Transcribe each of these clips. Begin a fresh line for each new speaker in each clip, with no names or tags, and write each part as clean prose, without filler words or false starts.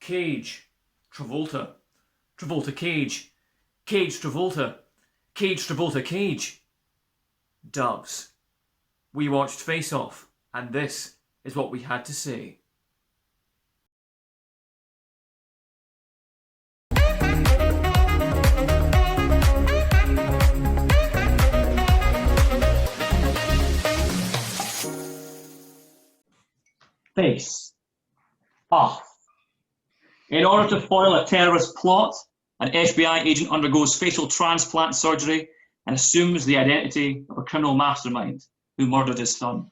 Cage, Travolta, Travolta Cage, Cage Travolta, Cage Travolta Cage. Doves. We watched Face Off, and this is what we had to say.
Face Off. In order to foil a terrorist plot, an FBI agent undergoes facial transplant surgery and assumes the identity of a criminal mastermind who murdered his son.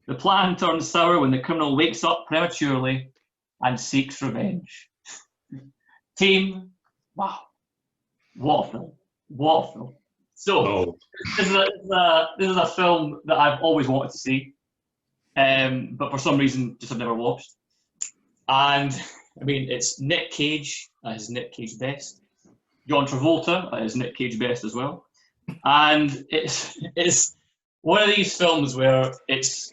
The plan turns sour when the criminal wakes up prematurely and seeks revenge. Team, wow, what a film. What a film. So, this is a film that I've always wanted to see, but for some reason just have never watched. And I mean, it's Nick Cage at his Nick Cage best, John Travolta at his Nick Cage best as well, and it's one of these films where there's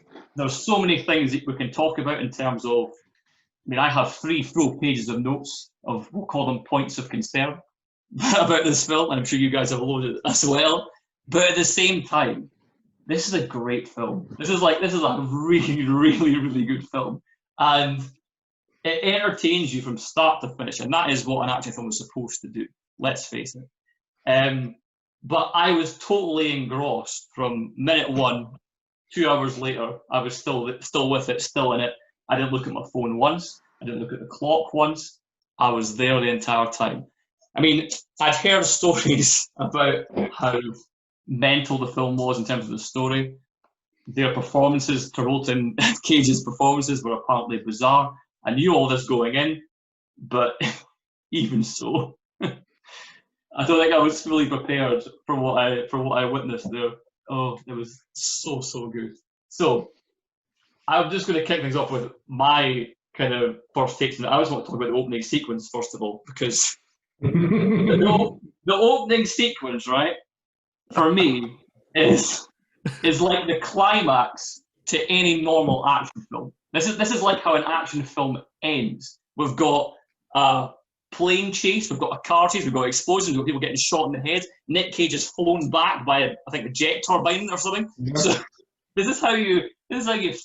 so many things that we can talk about in terms of. I mean, I have 3 full pages of notes of, we'll call them points of concern about this film, and I'm sure you guys have loaded as well. But at the same time, this is a great film. This is a really, really, really good film, and it entertains you from start to finish, and that is what an action film is supposed to do. Let's face it. But I was totally engrossed from minute one. 2 hours later, I was still with it, still in it. I didn't look at my phone once. I didn't look at the clock once. I was there the entire time. I mean, I'd heard stories about how mental the film was in terms of the story. Their performances, Travolta and Cage's performances, were apparently bizarre. I knew all this going in, but even so, I don't think I was fully prepared for what I witnessed there. Oh, it was so good. So I'm just going to kick things off with my kind of first takes. I always want to talk about the opening sequence first of all, because the opening sequence, right, for me is like the climax to any normal action film. This is like how an action film ends. We've got a plane chase, we've got a car chase, we've got explosions, we've got people getting shot in the head. Nick Cage is flown back by I think a jet turbine or something. Yeah. So this is how you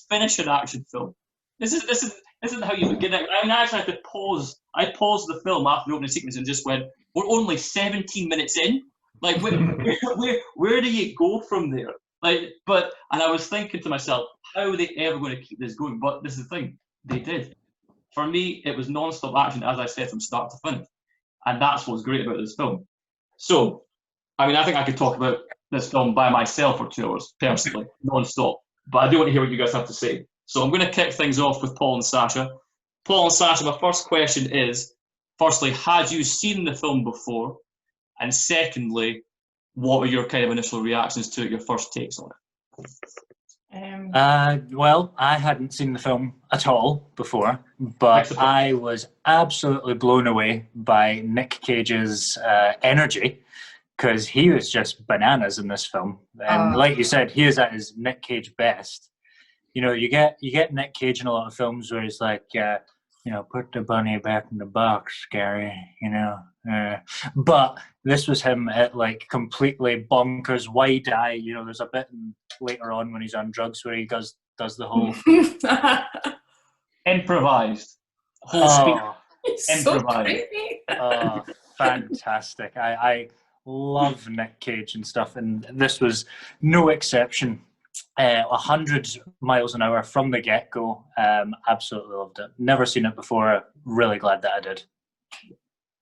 finish an action film. This isn't how you begin it. I mean, I actually had to pause. I paused the film after the opening sequence and just went, "We're only 17 minutes in. Like, where do you go from there?" And I was thinking to myself, how are they ever going to keep this going? But this is the thing, they did. For me, it was non-stop action, as I said, from start to finish. And that's what's great about this film. So, I mean, I think I could talk about this film by myself for 2 hours, personally, non-stop. But I do want to hear what you guys have to say. So I'm going to kick things off with Paul and Sasha. Paul and Sasha, my first question is, firstly, had you seen the film before? And secondly, what were your kind of initial reactions to it, your first takes on it?
Well, I hadn't seen the film at all before, but I was absolutely blown away by Nick Cage's energy, because he was just bananas in this film. And like you said, he is at his Nick Cage best. You know, you get Nick Cage in a lot of films where he's like, put the bunny back in the box, Scary, but this was him at like completely bonkers, wide eye. You know, there's a bit later on when he's on drugs where he does the whole
improvised whole speech. Improvised.
So fantastic. I love Nick Cage and stuff, and this was no exception. 100 miles an hour from the get-go. Absolutely loved it. Never seen it before. Really glad that I did.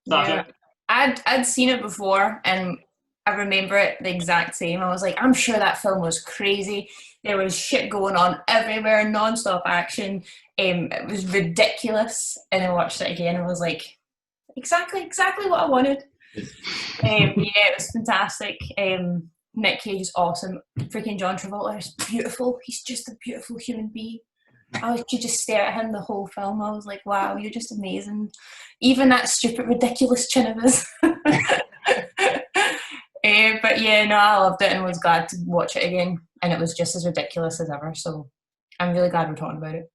Yeah, I'd seen it before, and I remember it the exact same. I was like, I'm sure that film was crazy. There was shit going on everywhere, non-stop action. It was ridiculous. And I watched it again and was like, exactly what I wanted. Yeah, it was fantastic. Nick Cage is awesome. Freaking John Travolta is beautiful. He's just a beautiful human being. I could just stare at him the whole film. I was like, wow, you're just amazing. Even that stupid, ridiculous chin of his. But yeah, no, I loved it and was glad to watch it again. And it was just as ridiculous as ever. So I'm really glad we're talking about it.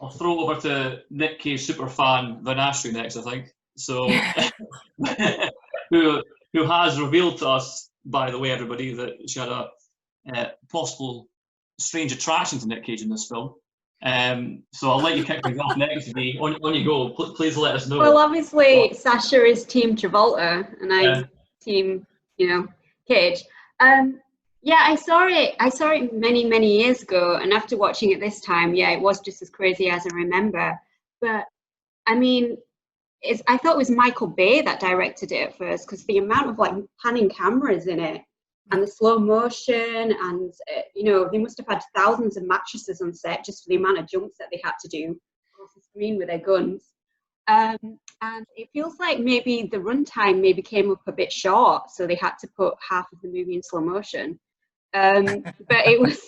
I'll throw it over to Nick Cage superfan Van Ashry next, I think. So, who has revealed to us, by the way, everybody, that she had a possible strange attraction to Nick Cage in this film. So I'll let you kick things off next. On you go. Please let us know.
Well, obviously, Sasha is Team Travolta, and I'm Team, Cage. Yeah, I saw it many, many years ago, and after watching it this time, yeah, it was just as crazy as I remember. But I mean, I thought it was Michael Bay that directed it at first, because the amount of like panning cameras in it, and the slow motion, and they must have had thousands of mattresses on set just for the amount of jumps that they had to do off the screen with their guns. And it feels like maybe the runtime maybe came up a bit short, so they had to put half of the movie in slow motion. But it was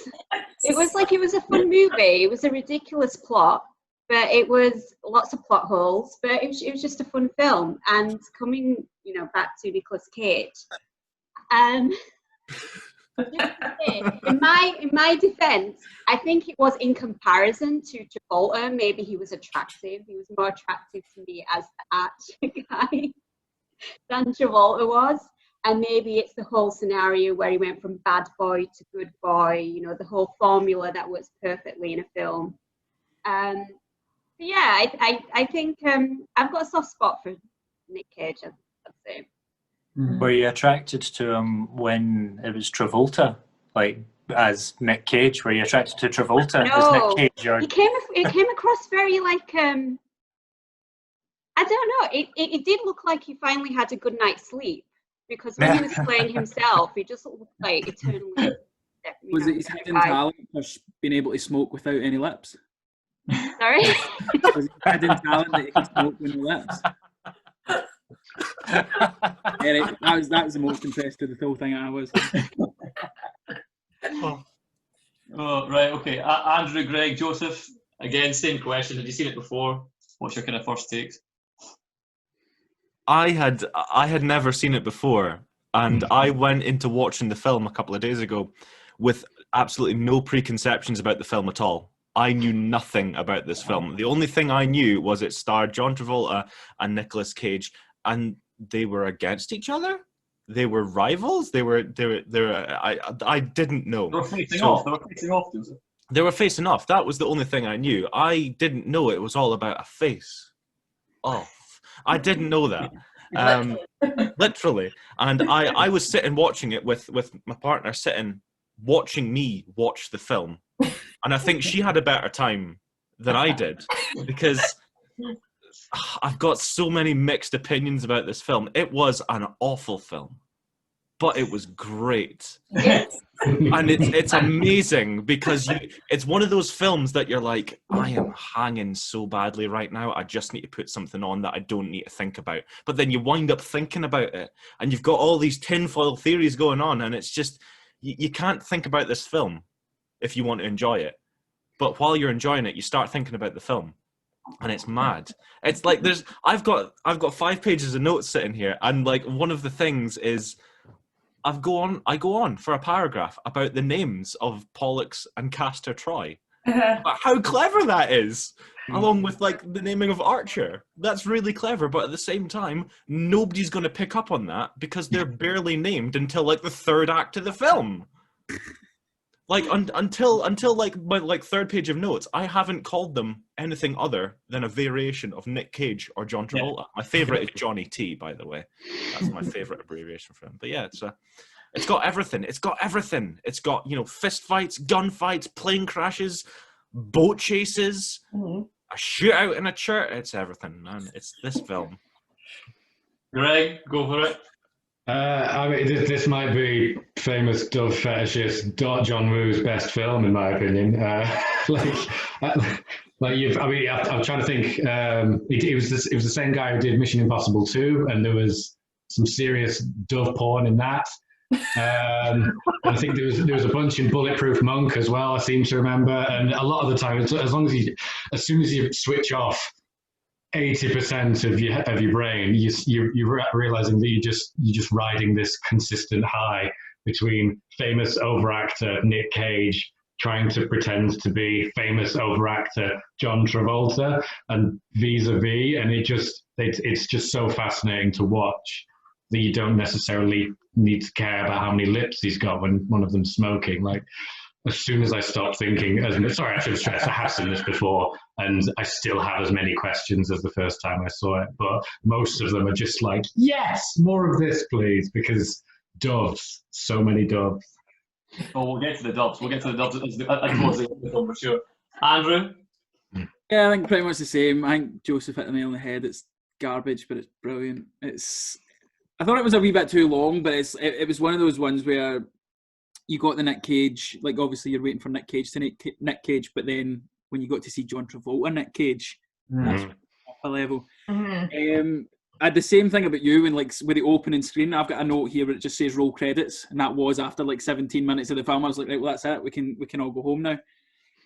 a fun movie. It was a ridiculous plot, but it was lots of plot holes. But it was just a fun film. And coming back to Nicolas Cage, in my defense, I think it was in comparison to Travolta. Maybe he was attractive. He was more attractive to me as the action guy than Travolta was. And maybe it's the whole scenario where he went from bad boy to good boy, the whole formula that works perfectly in a film. But yeah, I think I've got a soft spot for Nick Cage, I'd say.
Were you attracted to him when it was Travolta, like as Nick Cage? Were you attracted to Travolta as Nick Cage? Or...
It came across very like I don't know. It did look like he finally had a good night's sleep, because when he was playing himself, he just looked like eternally.
Was it his hidden talent for being able to smoke without any lips?
Sorry.
Was it hidden talent that he could smoke with no lips? Eric, that was the most impressed with the whole thing I was.
Oh, right, okay. Andrew, Greg, Joseph, again, same question. Had you seen it before? What's your kind of first takes?
I had never seen it before, and I went into watching the film a couple of days ago with absolutely no preconceptions about the film at all. I knew nothing about this film. The only thing I knew was it starred John Travolta and Nicolas Cage, and they were against each other. They were rivals. I didn't know.
They were facing off.
They were facing off. That was the only thing I knew. I didn't know it was all about a face off. I didn't know that. Literally. And I was sitting watching it with my partner sitting watching me watch the film. And I think she had a better time than I did, because I've got so many mixed opinions about this film. It was an awful film, but it was great.
Yes.
And it's amazing, because it's one of those films that you're like, I am hanging so badly right now. I just need to put something on that I don't need to think about. But then you wind up thinking about it, and you've got all these tinfoil theories going on, and it's just, you can't think about this film if you want to enjoy it. But while you're enjoying it, you start thinking about the film. And it's mad. It's like I've got 5 pages of notes sitting here, and like one of the things is I go on for a paragraph about the names of Pollux and Castor Troy. How clever that is, along with like the naming of Archer. That's really clever, but at the same time, nobody's going to pick up on that because they're barely named until like the third act of the film. Like until like my third page of notes, I haven't called them anything other than a variation of Nick Cage or John Travolta. Yeah. My favorite is Johnny T, by the way. That's my favorite abbreviation for him. But yeah, it's got everything. It's got everything. It's got, fist fights, gun fights, plane crashes, boat chases, a shootout in a church. It's everything, man. It's this film.
Greg, go for it.
I mean, this might be famous Dove fetishist John Woo's best film, in my opinion. I'm trying to think. It was the same guy who did Mission Impossible 2, and there was some serious Dove porn in that. I think there was a bunch in Bulletproof Monk as well, I seem to remember. And a lot of the time, as soon as you switch off 80% of your brain, you're realizing that you're just riding this consistent high between famous overactor Nick Cage trying to pretend to be famous over-actor John Travolta and vis-a-vis, and it's just so fascinating to watch that you don't necessarily need to care about how many lips he's got when one of them's smoking. Like, as soon as I stopped thinking, sorry, I should stress, I have seen this before, and I still have as many questions as the first time I saw it, but most of them are just like, yes, more of this, please, because doves, so many doves.
Oh, we'll get to the dubs. We'll get to the dubs towards the end of the film for sure. Andrew?
Yeah, I think pretty much the same. I think Joseph hit the nail on the head. It's garbage, but it's brilliant. I thought it was a wee bit too long, but it was one of those ones where you got the Nick Cage, like obviously you're waiting for Nick Cage to Nick Cage, but then when you got to see John Travolta Nick Cage, that's off a level. I had the same thing about you, and like with the opening screen, I've got a note here where it just says roll credits, and that was after like 17 minutes of the film. I was like, right, well that's it. We can all go home now.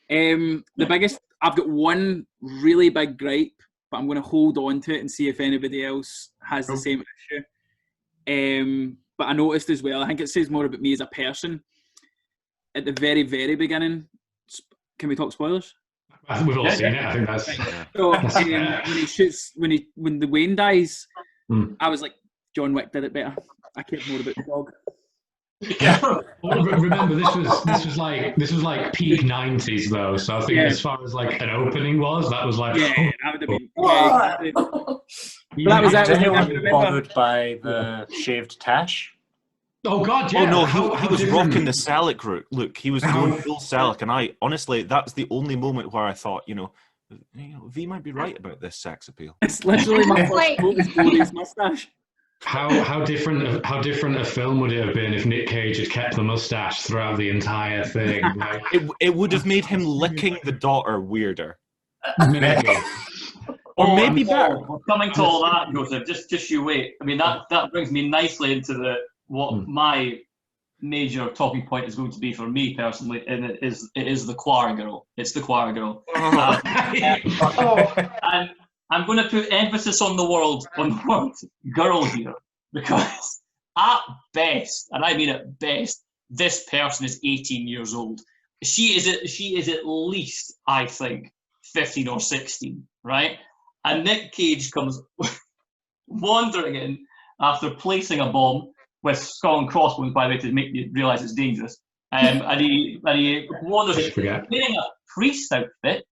The biggest, I've got one really big gripe, but I'm going to hold on to it and see if anybody else has the same issue. But I noticed as well, I think it says more about me as a person. At the very, very beginning, can we talk spoilers?
We've all seen it. I think that's.
So when the Wayne dies, I was like, John Wick did it better. I cared more about the dog.
Well, remember, this was like peak '90s though. So I think as far as like an opening was, that was like.
Yeah, that would have been. That was
anyone bothered by the shaved tash?
Oh God! Yeah.
Oh no, he was rocking the Selleck look. He was going full Selleck, and I honestly, that's the only moment where I thought, V might be right about this sex appeal.
It's literally my first quote is Bodhi's mustache.
How different a film would it have been if Nick Cage had kept the mustache throughout the entire thing? Like,
it would have made him licking the daughter weirder.
maybe.
Or maybe better.
We're coming to all that, Joseph. Just you wait. I mean, that brings me nicely into what my major talking point is going to be for me personally, and it is the choir girl. It's the choir girl. And I'm going to put emphasis on the word girl here, because at best, and I mean at best, this person is 18 years old. She is at least, I think, 15 or 16, right? And Nick Cage comes wandering in after placing a bomb with skull and crossbones, by the way, to make you realise it's dangerous. And he wanders in wearing a priest outfit,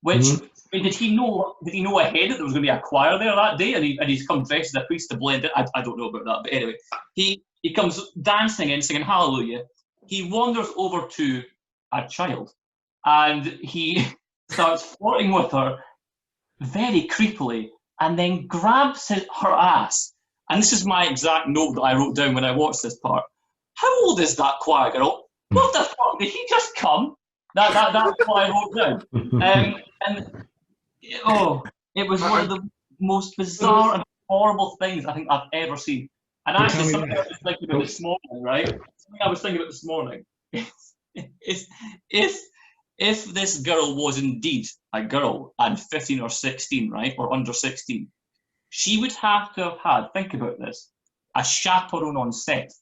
which I mean, did he know ahead that there was going to be a choir there that day, and he's come dressed as a priest to blend it? I don't know about that, but anyway, he comes dancing in, singing Hallelujah. He wanders over to a child, and he starts flirting with her very creepily, and then grabs her ass. And this is my exact note that I wrote down when I watched this part. How old is that choir girl? What the fuck? Did he just come? That's what I wrote down. It was one of the most bizarre and horrible things I think I've ever seen. And actually, something I was thinking about this morning, right? Something I was thinking about this morning is if this girl was indeed a girl and 15 or 16, right, or under 16, she would have to have had, think about this, a chaperone on set.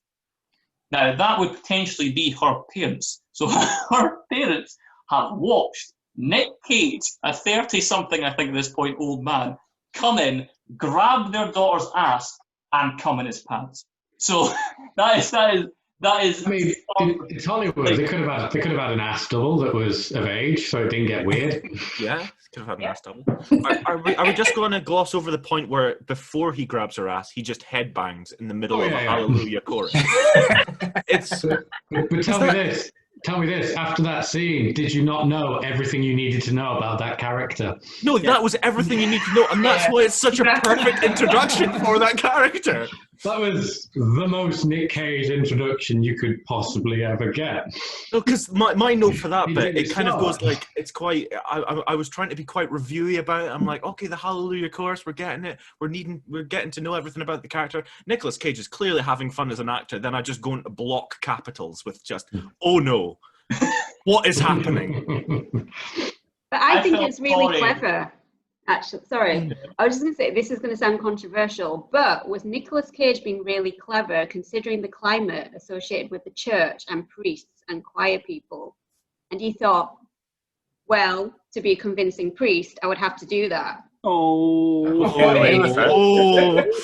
Now, that would potentially be her parents. So her parents have watched Nick Cage, a 30-something, I think at this point, old man, come in, grab their daughter's ass, and come in his pants. So that is. I mean,
it's Hollywood. They could have had an ass double that was of age, so it didn't get weird.
Yeah, could have had an ass double. Are we just going to gloss over the point where before he grabs her ass, he just headbangs in the middle of a Hallelujah chorus?
But tell me this. After that scene, did you not know everything you needed to know about that character?
No, that was everything you need to know, and that's why it's such a perfect introduction for that character.
That was the most Nick Cage introduction you could possibly ever get.
No, because my note for that bit, it kind of goes like, it's quite, I was trying to be quite reviewy about it. I'm like, okay, the Hallelujah chorus, we're getting it. We're getting to know everything about the character. Nicolas Cage is clearly having fun as an actor. Then I just go into block capitals with just, oh no, what is happening?
But I think it's really clever. Actually, sorry, I was just going to say, this is going to sound controversial, but was Nicolas Cage being really clever considering the climate associated with the church and priests and choir people And he thought, well, to be a convincing priest, I would have to do that.
Oh,
Get away with it.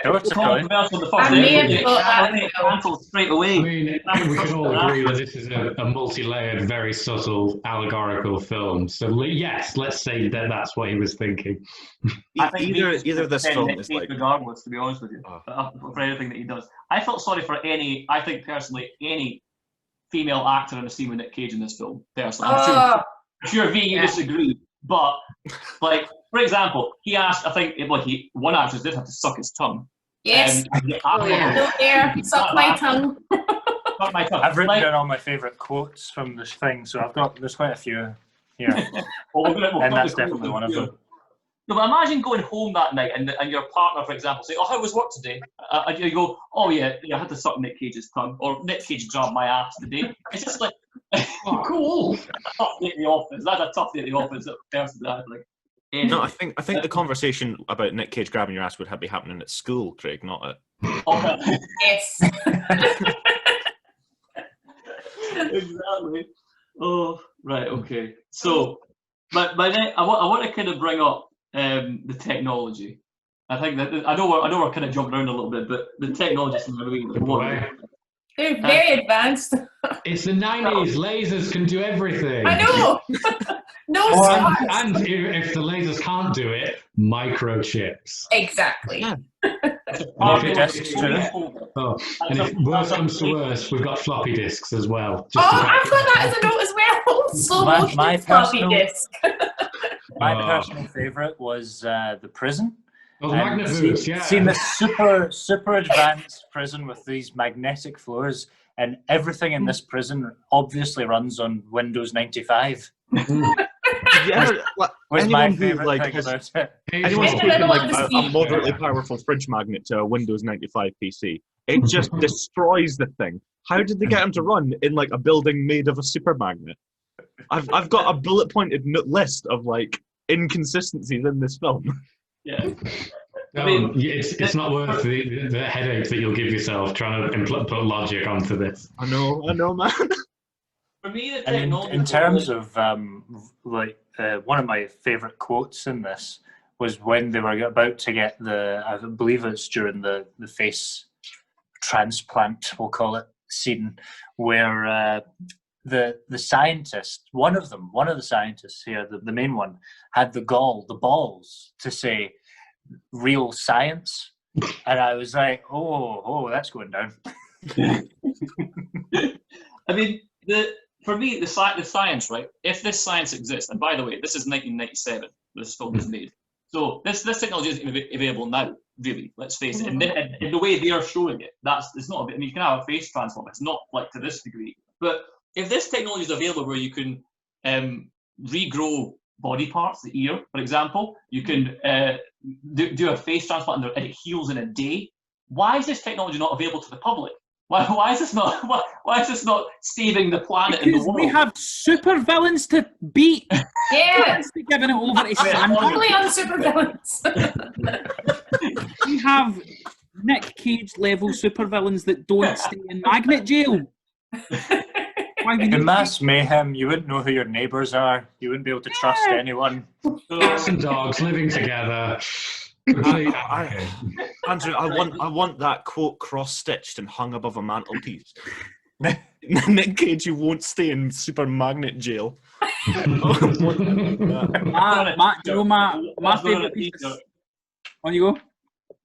Sure, it's a point.
Controversial the
I
first
may
day.
have thought that
Yeah,
as well.
cancelled straight
I
away.
mean, I think we can all agree that this is a multi-layered, very subtle, allegorical film. So yes, let's say that that's what he was thinking.
I think
Either this film is like
regardless, to be honest with you,
Oh.
for anything that he does. I felt sorry for I think personally, any female actor in a scene with Nick Cage in this film. Personally, I'm sure V, you
Yeah.
disagree, but like for example, he asked. I think one actress did have to suck his tongue.
Yes.
Oh, yeah.
No dare suck my tongue.
Suck my tongue.
I've written
Like,
down all my favourite quotes from this thing, so there's quite a few here,
we'll
and that's definitely one of them.
No, but imagine going home that night and your partner, for example, say, "Oh, how was work today?" And you go, "Oh yeah, I had to suck Nick Cage's tongue," or "Nick Cage grabbed my ass today." It's just like,
Oh, cool.
tough day at the office. That's a tough day at the office. Personally, I think.
No, I think the conversation about Nick Cage grabbing your ass would be happening at school, Craig, not at.
Okay.
Yes.
Exactly. Oh, right. Okay. So, but then I want to kind of bring up the technology. I think that I know we're kind of jumping around a little bit, but the technology is really important.
They're very advanced.
It's the 90s. Lasers can do everything.
I know. No
And,
stars.
and if the lasers can't do it, microchips.
Exactly.
Yeah.
Floppy disks too.
Oh, and if worse comes to worse, we've got floppy disks as well.
Oh,
Just to
I've got that as a note as well. Slow
My-
motion
my
floppy
personal-
disk.
My
Oh.
personal favourite was the prison.
Oh, the
And
Magnavox, yeah.
Seen this super advanced prison with these magnetic floors, and everything in this prison obviously runs on Windows 95.
Yeah, like,
Was my
anyone who
favourite
like
thing
has,
about it.
anyone's
In the
taken
middle
like
of the
a
speech.
moderately powerful fridge magnet to a Windows 95 PC, it just destroys the thing. How did they get him to run in like a building made of a super magnet? I've got a bullet pointed list of like inconsistencies in this film.
Yeah.
It's not worth the headache that you'll give yourself trying to put logic onto this.
I know, man.
For me, the
And
technology.
in terms of one of my favourite quotes in this was when they were about to get I believe it's during the face transplant, we'll call it, scene, where the scientist, one of the scientists here, the main one, had the balls to say real science, and I was like, oh, that's going down.
I mean, for me, the science, right? If this science exists, and by the way, this is 1997. This film was made, so this technology isn't available now. Really, let's face it. And the way they are showing it, it's not. I mean, you can have a face transplant. It's not like to this degree. But if this technology is available, where you can regrow body parts, the ear, for example, you can do a face transplant and it heals in a day. Why is this technology not available to the public? Why is this not? Why is this not saving the planet and the
Because
world?
we have super villains to beat.
Yeah.
Instead of giving it over to Sandra.
Totally on super villains.
We have Nick Cage level super villains that don't stay in magnet jail. Why we
In
need
mass mayhem, you wouldn't know who your neighbours are. You wouldn't be able to trust anyone.
Cats and dogs living together. Complete anarchy.
Andrew, I want that quote cross-stitched and hung above a mantelpiece. Nick Cage, you won't stay in super magnet jail.
my favourite piece. On you go.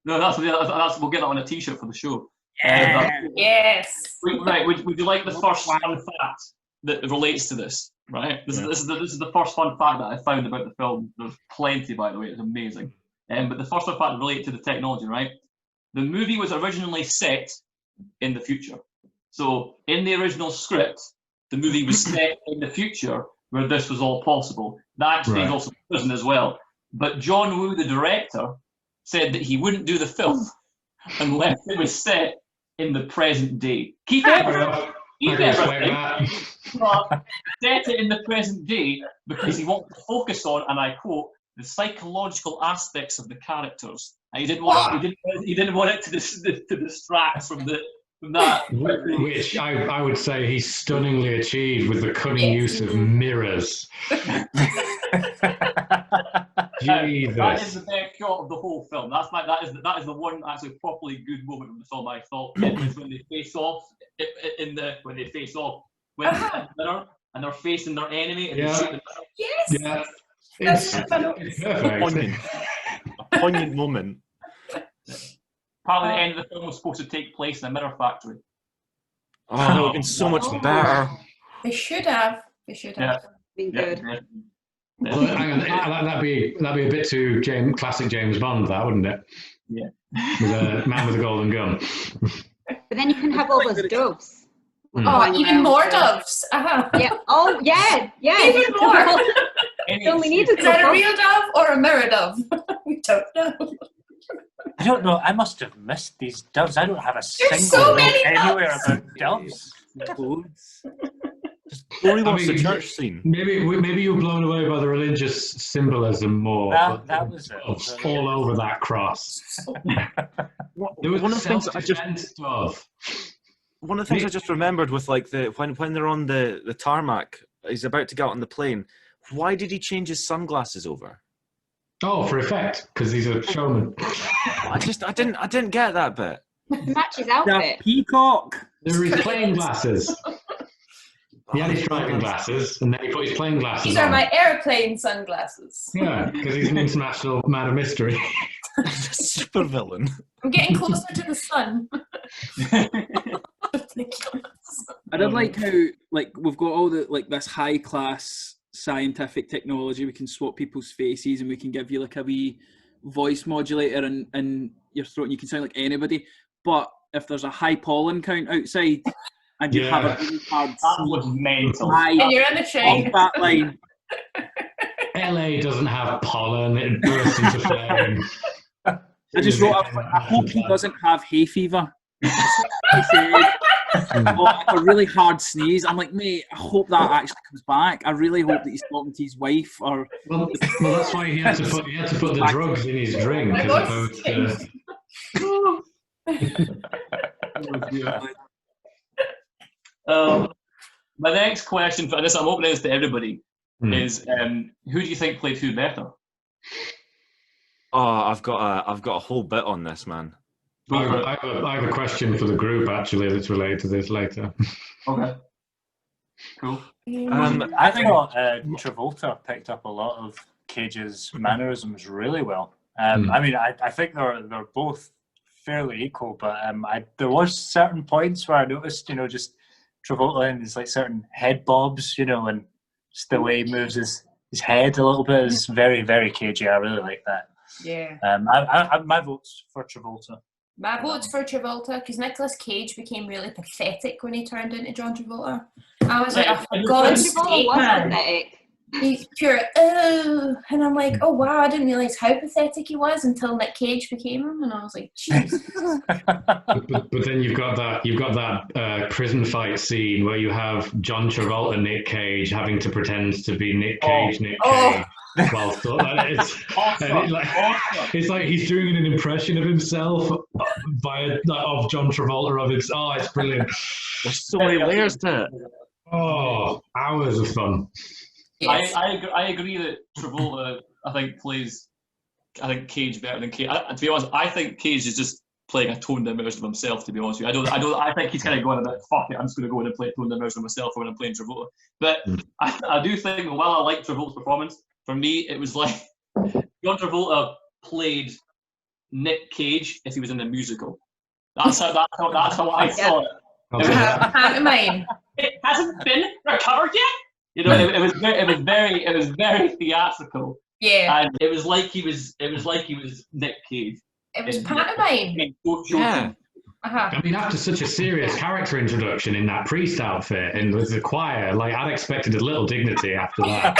No, that's we'll get that on a T-shirt for the show.
Yes.
Right, would you like the first fun fact that relates to this? Right, this is the first fun fact that I found about the film. There's plenty, by the way. It's amazing. But the first fun fact related to the technology, right? The movie was originally set in the future. So in the original script, the movie was set in the future where this was all possible. That actually is also prison as well. But John Woo, the director, said that he wouldn't do the film unless it was set in the present day. Keep everything, but set it in the present day because he wanted to focus on, and I quote, the psychological aspects of the characters. And he didn't want it to distract from the That
which I would say he stunningly achieved with the cunning use of mirrors.
that is
Jesus.
the best shot of the whole film. That is the one actually properly good moment of the film. I thought it was when they face off when they face off with dinner and they're facing their enemy and they shoot them.
Yes.
Yeah.
That's
It's
Poignant.
perfect.
A poignant moment.
Apparently, the end of the film was supposed to take place in a mirror factory.
Oh, that would have been so much better.
They should have. They should have.
Been good.
Well, hang on, that'd be a bit too classic James Bond, that wouldn't it?
Yeah.
With a man with a golden gun.
But then you can have all those doves.
Oh, even more doves.
Yeah. Oh, yeah.
Even more.
It only needed
Is that a
couple.
real dove or a mirror dove? We don't know.
I don't know. I must have missed these doves. I don't have a
There's
single
so
note
many
anywhere
doves.
about doves.
Clothes.
Rory wants
mean,
the church scene.
Maybe you were blown away by the religious symbolism more.
That was it.
Doves all over that cross. There was
One of the things I just
stuff.
One of the things I just remembered with like when they're on the tarmac, he's about to get out on the plane. Why did he change his sunglasses over?
Oh, for effect, because he's a showman.
I didn't get that bit.
Match his
The
outfit.
peacock.
There were his plane glasses. He had his driving glasses, and then he put his plane glasses
These
on.
are my airplane sunglasses.
Yeah, because he's an international man of mystery.
Super villain.
I'm getting closer to the sun.
I did like how we've got all this high class scientific technology. We can swap people's faces and we can give you like a wee voice modulator in your throat and you can sound like anybody. But if there's a high pollen count outside and you have a really hard
That was mental.
high
And you're in the train.
off that line,
LA doesn't have pollen, it bursts into flame.
I just wrote up, I hope he doesn't have hay fever. I said, or like a really hard sneeze. I'm like, mate, I hope that actually comes back. I really hope that he's talking to his wife or.
Well, that's why he had to put the drugs in his drink as opposed to.
My next question for this, I'm opening this to everybody, is who do you think played who better?
Oh, I've got a whole bit on this, man.
I have a question for the group actually that's related to this later.
Okay. Cool.
I thought Travolta picked up a lot of Cage's mannerisms really well. I mean, I think they're both fairly equal, but there was certain points where I noticed, just Travolta and his like certain head bobs, and just the way he moves his head a little bit is very, very cagey. I really like that.
Yeah.
My vote's for Travolta.
My vote's for Travolta because Nicolas Cage became really pathetic when he turned into John Travolta. I was like, oh, for God's sake,
was
man.
pathetic.
He's pure, oh. And I'm like, oh, wow, I didn't realise how pathetic he was until Nick Cage became him. And I was like, Jesus.
but then you've got that prison fight scene where you have John Travolta, Nick Cage having to pretend to be Nick Cage, Nick Cage. Well, so it's like he's doing an impression of himself of John Travolta of his. Oh, it's brilliant.
There's so many layers to it.
Oh, hours of fun.
Yes.
I agree that Travolta, I think Cage better than Cage. To be honest, I think Cage is just playing a toned down version of himself. To be honest with you, I think he's kind of going a bit. Fuck it, I'm just going to go in and play a toned down version of myself when I'm playing Travolta. But I do think while I like Travolta's performance, for me it was like John Travolta played Nick Cage if he was in a musical. That's how I saw it.
Pantomime.
It hasn't been recovered yet. It was very theatrical.
Yeah.
And it was like he was Nick Cage.
It was pantomime.
Yeah.
I mean, after such a serious character introduction in that priest outfit and with the choir, like I'd expected a little dignity after that.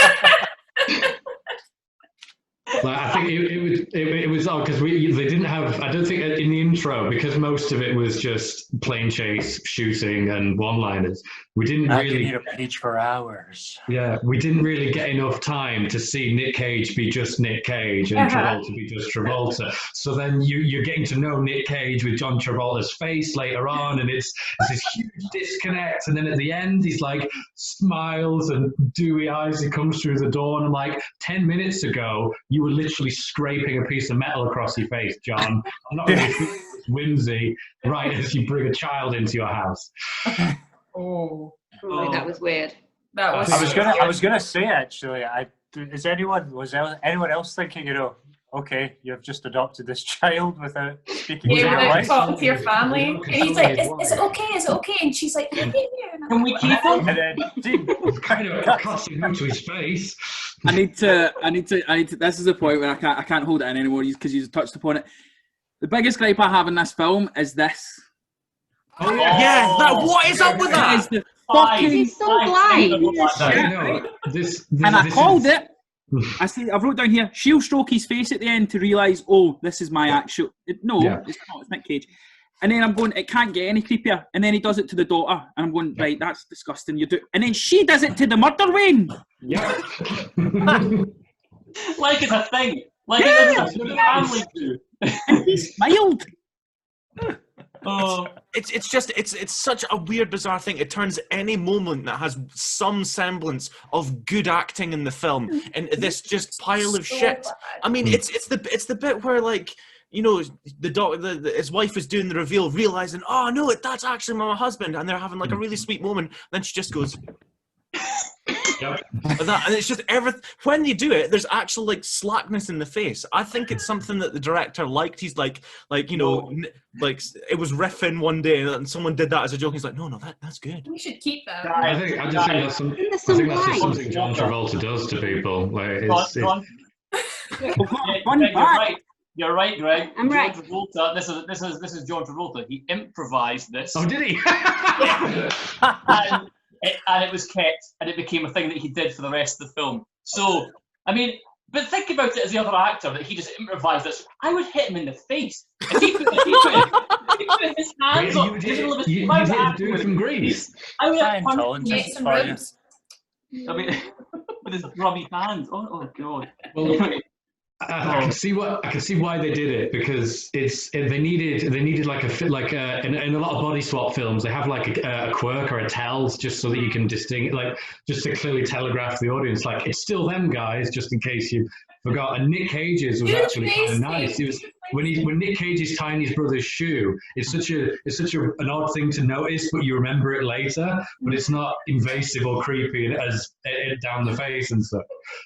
Like I think it was odd because they didn't have. I don't think in the intro, because most of it was just plane chase, shooting, and one-liners. We didn't
I could
really.
eat a page for hours.
Yeah, we didn't really get enough time to see Nick Cage be just Nick Cage and Travolta be just Travolta. So then you're getting to know Nick Cage with John Travolta's face later on, and it's this huge disconnect. And then at the end, he's like smiles and dewy eyes. He comes through the door, and I'm like, 10 minutes ago, you were literally scraping a piece of metal across your face, John. I'm not going to be whimsy right as you bring a child into your house.
Oh,
That was weird.
that was.
I was gonna say actually. Was anyone else thinking? Okay, you've just adopted this child without speaking to
Yeah,
your
without
wife.
talking to your family, and he's like, "Is it okay? Is it okay?" And she's like, "I've been here." And I'm
Can we keep him?
And then Dean,
Kind of costing him to his face.
I need to. This is the point where I can't hold it in anymore because you touched upon it. The biggest gripe I have in this film is this.
Oh
Yeah, what is up with
That is
that?
the fucking.
He's so blind.
And I called it. I see. I wrote down here. She'll stroke his face at the end to realise, oh, this is my actual. No,
Yeah.
it's not. It's Nick Cage. And then I'm going, it can't get any creepier. And then he does it to the daughter, and I'm going, right, that's disgusting. You do. And then she does it to the murder Wayne.
Yeah.
Like it's a thing. Like it's a family do.
And he smiled.
Oh,
It's such a weird, bizarre thing. It turns any moment that has some semblance of good acting in the film into this just pile of
So
shit.
bad.
I mean, it's the bit where, like, his wife is doing the reveal, realizing, oh no, that's actually my husband, and they're having like a really sweet moment. Then she just goes.
Yep.
And it's just when you do it, there's actual like slackness in the face. I think it's something that the director liked. He's like like it was riffing one day and someone did that as a joke. He's like, no, that's good.
We should keep that.
I just think that's something John Travolta does to people. Like
Go on. You're right, Greg.
I'm right.
John Travolta. This is John Travolta. He improvised this.
Oh, did he?
and it was kept, and it became a thing that he did for the rest of the film. So, I mean, but think about it as the other actor, that he just improvised this. I would hit him in the face. If he put his hands on the middle of his
You did do it from Greece.
I would have
Scientology.
Get
punched
some
Fine.
ribs.
I mean, with his grubby hands. Oh God.
Well, I can see why they did it, because they needed like in a lot of body swap films, they have like a quirk or a tells just so that you can distinguish, like just to clearly telegraph to the audience, like it's still them guys, just in case you forgot. And Nick Cage's was actually kind of nice. It was when Nick Cage is tying his brother's shoe. It's such an odd thing to notice, but you remember it later. But it's not invasive or creepy as it down the face and stuff.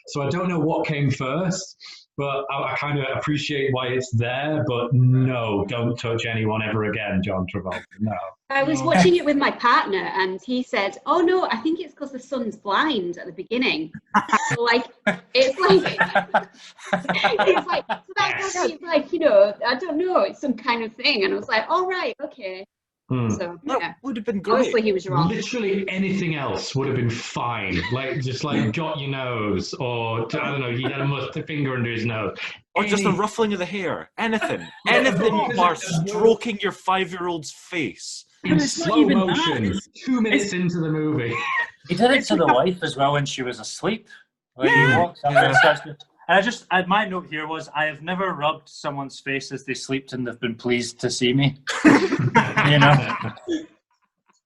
So I don't know what came first. But I kind of appreciate why it's there, but no, don't touch anyone ever again, John Travolta. No.
I was watching it with my partner, and he said, "Oh no, I think it's because the son's blind at the beginning." So like, it's like so that's like I don't know, it's some kind of thing, and I was like, "All right, okay." So yeah,
That would have been great.
obviously he was wrong.
Literally anything else would have been fine. Like just like got your nose, or I don't know, you had a finger under his nose,
Or just a ruffling of the hair. Anything bar stroking your 5-year-old's face.
in
it's not
slow
even that.
motion. 2 minutes into the movie.
He did it to the wife as well when she was asleep. Like he walks up and starts to, and my note here was, I have never rubbed someone's face as they slept and they've been pleased to see me.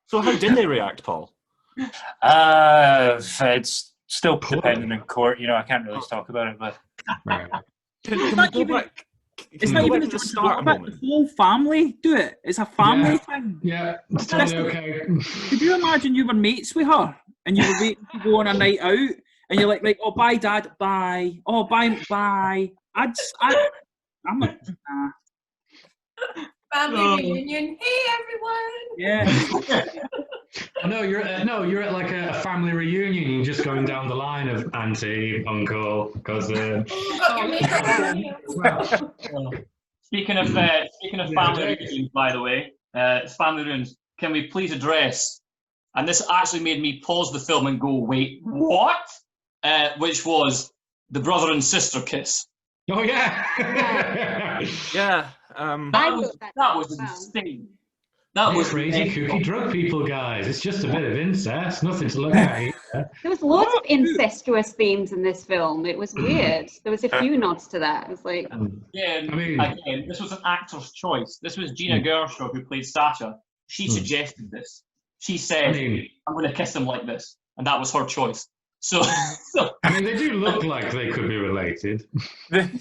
So how did they react, Paul?
It's still depending in court. I can't really talk about it, but
Can
It's
we
not
go
even-
back?
It's
Can
not
we go
even
back to
a
the start a
The
moment?
whole family do it. It's a family thing.
Yeah, it's totally okay.
Could you imagine you were mates with her and you were waiting to go on a night out and you're like, oh, bye, Dad, bye. Oh, bye. I'm like, nah.
Family reunion. Hey, everyone.
Yeah.
No, you're at like a family reunion. You're just going down the line of auntie, uncle, cousin.
Oh, got your makeup on.
Speaking of family reunions, by the way, family reunions. Can we please address? And this actually made me pause the film and go, "Wait, what?" Which was the brother and sister kiss.
Oh yeah.
Yeah.
I
That
thought
was
wow.
insane. That was
crazy kooky drug people, guys. It's just a bit of incest, nothing to look at here.
There was loads of incestuous themes in this film. It was weird. There was a few nods to that. It was like,
Yeah,
I mean-
again, this was an actor's choice. This was Gina Gershon who played Sasha. She suggested this. She said,
I mean,
"I'm going to kiss him like this," and that was her choice. So,
they do look like they could be related.
That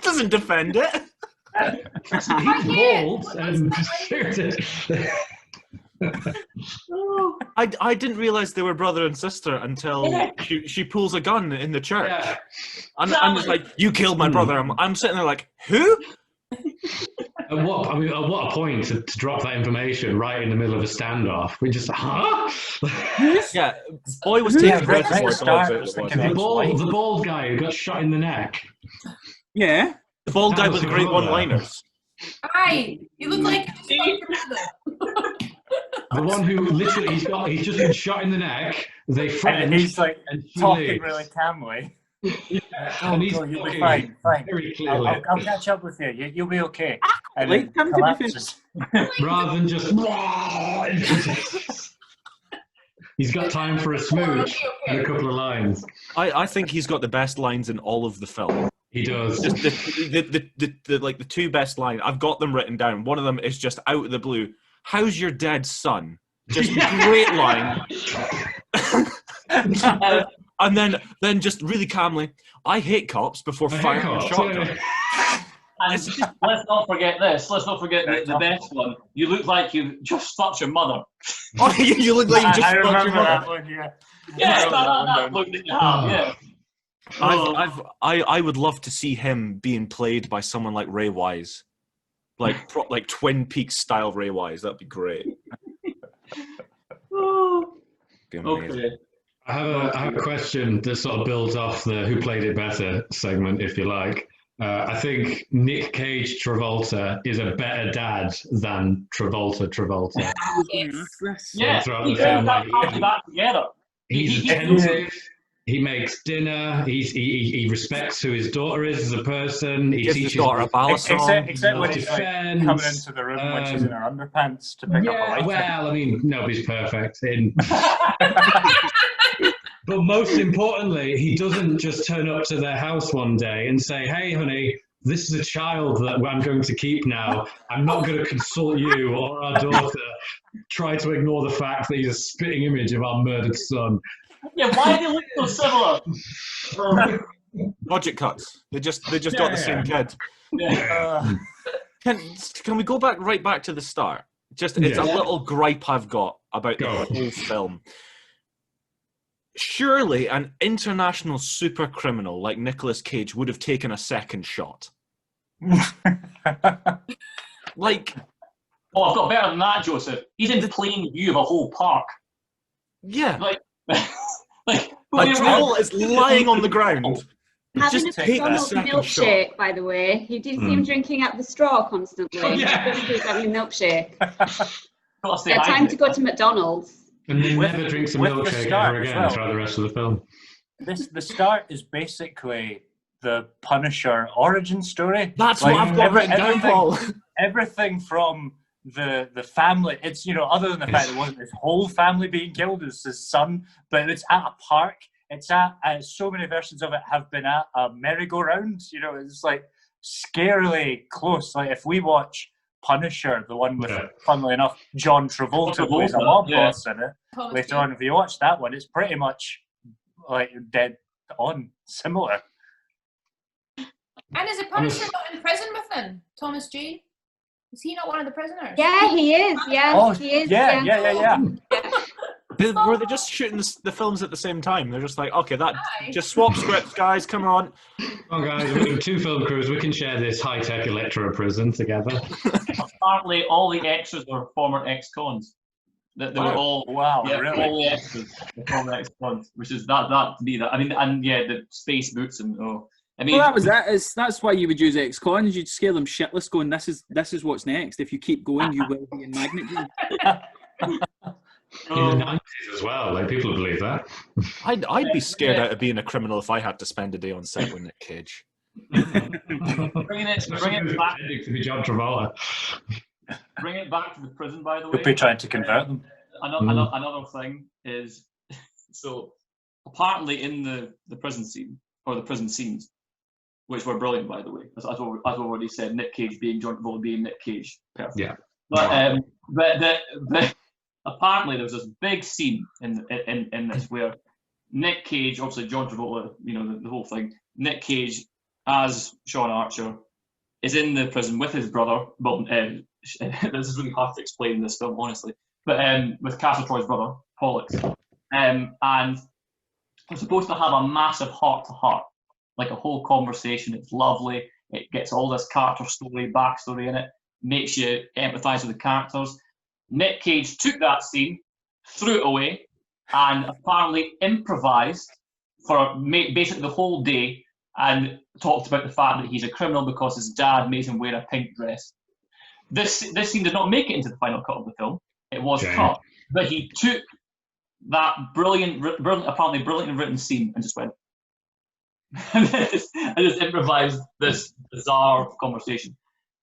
doesn't defend it.
He's bald and distorted.
I didn't realize they were brother and sister until she pulls a gun in the church.
Yeah.
And it's like, you killed my brother. I'm sitting there like, who?
At what a point to drop that information right in the middle of a standoff? We just, huh?
Yeah, boy was taking
Yeah, right
credit
at
for
the
it.
start,
It
it was
was
like
The bald guy who got shot in the neck.
Yeah.
the bald guy
That
with
was
the
your
great
brother.
one-liners.
Aye, you look like you just fucked your brother.
The one who literally he's just been shot in the neck. They
And
French
he's like
and she
talking
lives.
really calmly.
And he's
You'll be
talking
fine.
very
I'll,
clearly,
I'll catch up with you. You'll be okay. And
like
then
him to be
collapses.
rather than just. He's got time for a smooch and a couple of lines.
I think he's got the best lines in all of the film.
He does.
Just the like the two best lines. I've got them written down. One of them is just out of the blue. How's your dead son? Just great line. And then just really calmly, I hate cops before firing a shotgun.
and let's not forget this. Let's not forget the best one. You look like you just fucked your mother.
Oh, you look like you just
I
fucked
remember
your mother.
that one, yeah.
Yeah,
I
that look that you have. Yeah.
I would love to see him being played by someone like Ray Wise, like Twin Peaks style Ray Wise. That'd be great. Be amazing.
Okay.
I have a question that sort of builds off the "Who Played It Better" segment, if you like. I think Nick Cage Travolta is a better dad than Travolta.
Yeah,
throughout
he
the film,
put that family back together.
He's attentive. He makes dinner. He respects who his daughter is as a person. He
Gives his
teaches
daughter a ballad song.
Except when he's like
defense.
coming into the room when she's in her underpants to pick up a
Yeah,
lighter.
well, I mean, nobody's perfect. But most importantly, he doesn't just turn up to their house one day and say, "Hey, honey, this is a child that I'm going to keep now. I'm not going to consult you or our daughter. Try to ignore the fact that he's a spitting image of our murdered son."
Yeah, why do they look so similar?
Budget cuts. They just got the same kid.
Yeah.
Can we go right back to the start? Just it's a little gripe I've got about the whole film. Surely an international super criminal like Nicolas Cage would have taken a second shot. Like,
Oh, I've got better than that, Joseph. He's in plain view of a whole park.
yeah,
Like,
a troll is lying on the ground.
having
Just
a
take a
McDonald's
second
milkshake, by the way. You did see him drinking out the straw constantly.
Oh, yeah.
He was having a milkshake.
Gotta stay
He had time
hydrated.
to go to McDonald's.
And then
With-
never drinks a
with the
milkshake
start
ever
as
again
well.
throughout the rest of the film.
The start is basically the Punisher origin story.
That's
Like,
what I've got written down, Paul.
Everything from the family, it's, you know, other than the fact it wasn't his whole family being killed, it's his son, but it's at a park. It's at so many versions of it have been at a merry-go-round. You know, it's like scarily close. Like if we watch Punisher, the one with, funnily enough, John Travolta plays a mob boss in it. Later on, if you watch that one, it's pretty much like dead on similar.
And is a Punisher not in prison with them? Thomas G? Is he not one of the prisoners?
Yeah, he is. Yeah,
Oh,
he is.
yeah.
Were they just shooting the films at the same time? They're just like, okay,
Aye.
just swap scripts, guys. Come on.
Come on, guys, we've got 2 film crews. We can share this high-tech Electro prison together.
Apparently, all the extras were former ex-cons. They were all
Wow,
yeah,
really?
all the extras were former ex-cons, which is that to me that I mean, and yeah, the space boots and I mean,
Well, that's why you would use ex-cons. You'd scare them shitless, going, "This is what's next. If you keep going, you will be in Magnet Green."
In the 90s as well, like people believe that.
I'd be scared out of being a criminal if I had to spend a day on set with Nick Cage.
Bringing it back.
To be John Travolta.
Bring it back to the prison, by the
Could
way.
be trying to convert them.
Another thing is, so apparently in the prison scene, or the prison scenes, which were brilliant, by the way, as I've already said, Nick Cage being John Travolta being Nick Cage, perfect.
Yeah.
But apparently there was this big scene in this where Nick Cage, obviously John Travolta, you know, the whole thing, Nick Cage as Sean Archer is in the prison with his brother. Well, this is really hard to explain in this film, honestly, but with Castle Troy's brother, Pollux, and they're supposed to have a massive heart-to-heart, like a whole conversation. It's lovely. It gets all this character story, backstory in it, makes you empathise with the characters. Nick Cage took that scene, threw it away, and apparently improvised for basically the whole day and talked about the fact that he's a criminal because his dad made him wear a pink dress. This scene did not make it into the final cut of the film. It was cut, but he took that apparently brilliantly written scene and just went and just improvised this bizarre conversation.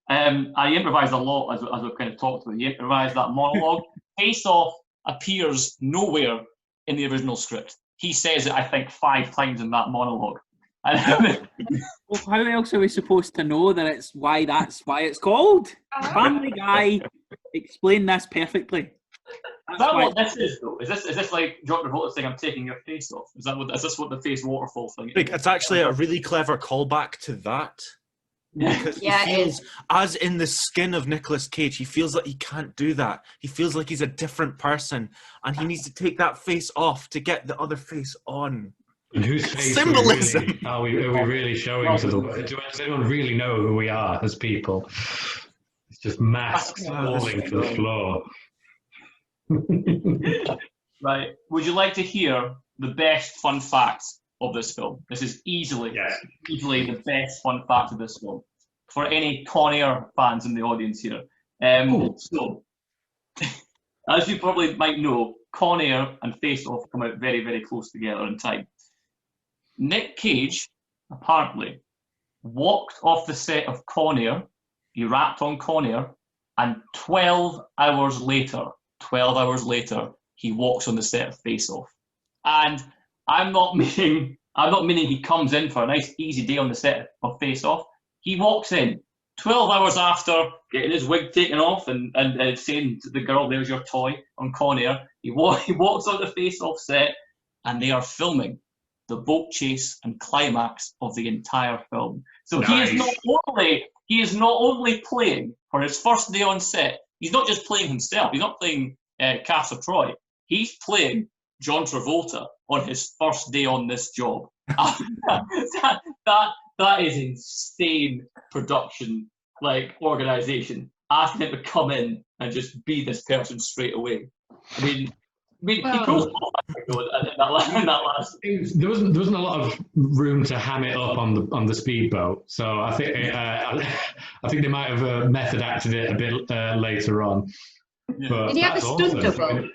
I improvised a lot as we've kind of talked about. He improvised that monologue. Face Off appears nowhere in the original script. He says it, I think, 5 times in that monologue.
Well, how else are we supposed to know that that's why it's called? Family Guy explained this perfectly.
Is that what this is, though? Is this like John Travolta saying, "I'm taking your face off"? Is this what the face waterfall thing is?
It's actually a really clever callback to that. Because he feels, as in the skin of Nicolas Cage, he feels like he can't do that. He feels like he's a different person, and he needs to take that face off to get the other face on.
And whose face
Symbolism.
are we really showing to the world? Does anyone really know who we are as people? It's just masks falling to the floor.
Right. Would you like to hear the best fun facts of this film? This is easily the best fun fact of this film for any Con Air fans in the audience here. So, as you probably might know, Con Air and Face Off come out very, very close together in time. Nick Cage apparently walked off the set of Con Air, he wrapped on Con Air, and 12 hours later, he walks on the set of Face Off. And I'm not meaning he comes in for a nice easy day on the set of Face Off. He walks in 12 hours after getting his wig taken off and saying to the girl, "There's your toy," on Con Air. He walks on the Face Off set, and they are filming the boat chase and climax of the entire film. So nice. he is not only playing for his first day on set. He's not just playing himself. He's not playing Castle Troy. He's playing John Travolta on his first day on this job. that is insane production, like organization. Asking him to come in and just be this person straight away. I mean, he goes off in that last.
There wasn't a lot of room to ham it up on the speedboat, so I think they might have method acted it a bit later on.
Yeah. Did he have a stunt double?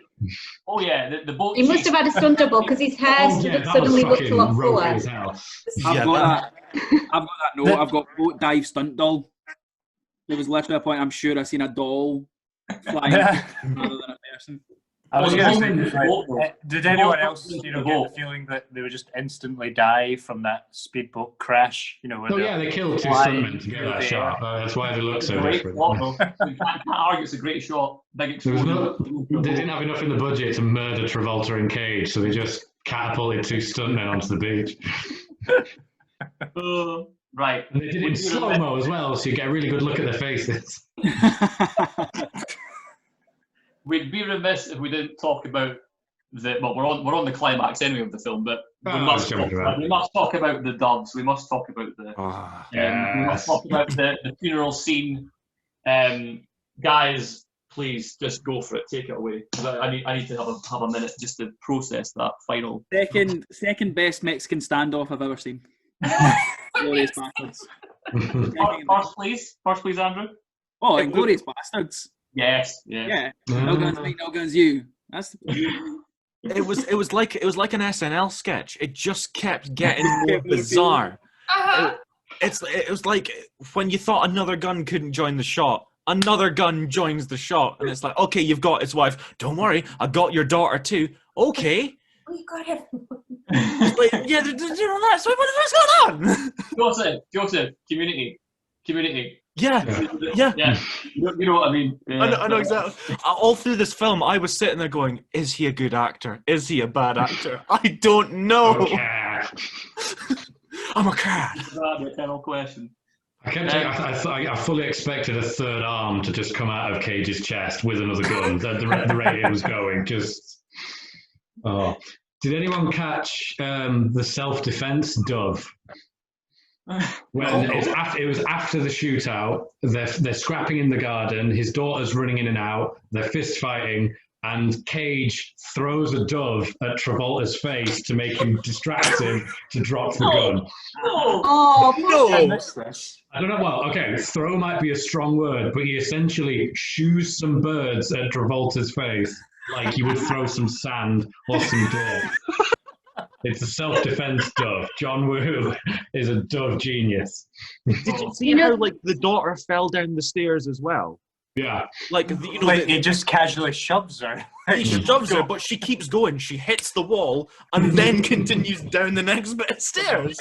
Oh yeah, the boat.
He must have had a stunt double because his hair suddenly looked a lot fuller.
I've got that note. I've got boat dive stunt doll. There was literally a point I'm sure I seen a doll flying rather than a person.
I was going to say, did anyone else, get the feeling that they would just instantly die from that speedboat crash? They
killed 2 stuntmen to get that shot. That's why they look so different.
You can't argue it's a great shot. Big explosion.
They didn't have enough in the budget to murder Travolta and Cage, so they just catapulted 2 stuntmen onto the beach.
Right.
And they did it in slow-mo as well, so you get a really good look at their faces.
We'd be remiss if we didn't talk about we're on the climax anyway of the film, but we must talk about the doves. We must talk about we must talk about the funeral scene. Guys, please just go for it. Take it away. I need to have a minute just to process that final.
Second best Mexican standoff I've ever seen. Glorious Bastards.
First, please, Andrew.
Oh, Glorious Bastards.
Yes.
Yeah. No guns me, no guns you. That's
it was like an SNL sketch. It just kept getting more bizarre. it was like when you thought another gun couldn't join the shot, another gun joins the shot, and it's like, okay, you've got his wife. Don't worry, I got your daughter too. Okay.
Oh, you got him.
It's like, yeah, that's what's going on?
Joseph, community.
Yeah.
Yeah. You know what I mean?
I know exactly. All through this film, I was sitting there going, is he a good actor? Is he a bad actor? I don't know.
Okay.
I'm a cat.
That's the eternal question.
I fully expected a third arm to just come out of Cage's chest with another gun. The rate it was going, just. Oh, did anyone catch the self-defense dove? When it was after the shootout, they're scrapping in the garden. His daughter's running in and out. They're fist fighting, and Cage throws a dove at Travolta's face to make him distract him to drop the gun.
Oh,
No.
I don't know. Well, okay, throw might be a strong word, but he essentially shoos some birds at Travolta's face like you would throw some sand or some dirt. It's a self-defense dove. John Woo is a dove genius.
Did you see how like the daughter fell down the stairs as well?
Yeah.
Like
He just casually shoves her.
he shoves her, but she keeps going. She hits the wall and then continues down the next bit of stairs.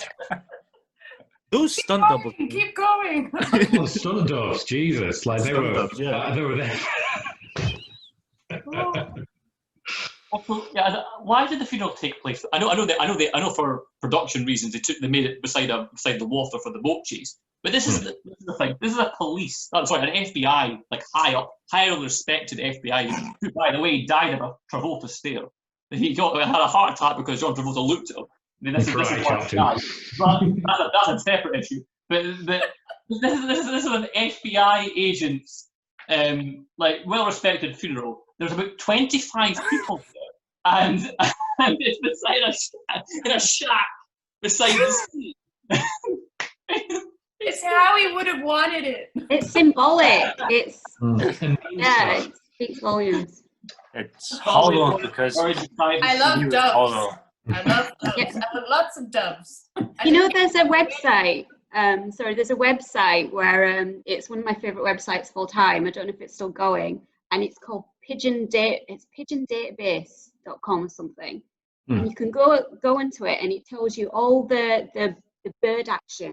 Those stunt doubles.
Keep going.
Oh, stunt doves, Jesus! Like they were there.
Also, why did the funeral take place? I know. For production reasons, they made it beside the water for the boat chase. But this is the thing. This is an FBI, like highly respected FBI, who, by the way, died of a Travolta stare. He had a heart attack because John Travolta looked at him. I mean, this is why he died. But that's a separate issue. But this is an FBI agent's like well-respected funeral. There's about 25 people there, and it's beside in a shack beside the sea.
It's how he would have wanted it.
it's symbolic. It's it speaks volumes.
It's hollow because
I love
he was
doves.
hollow.
I love doves. I have lots of doves.
You know, there's a website. There's a website where it's one of my favorite websites of all time. I don't know if it's still going, and it's called It's pigeondatabase.com or something. And you can go into it, and it tells you all the bird action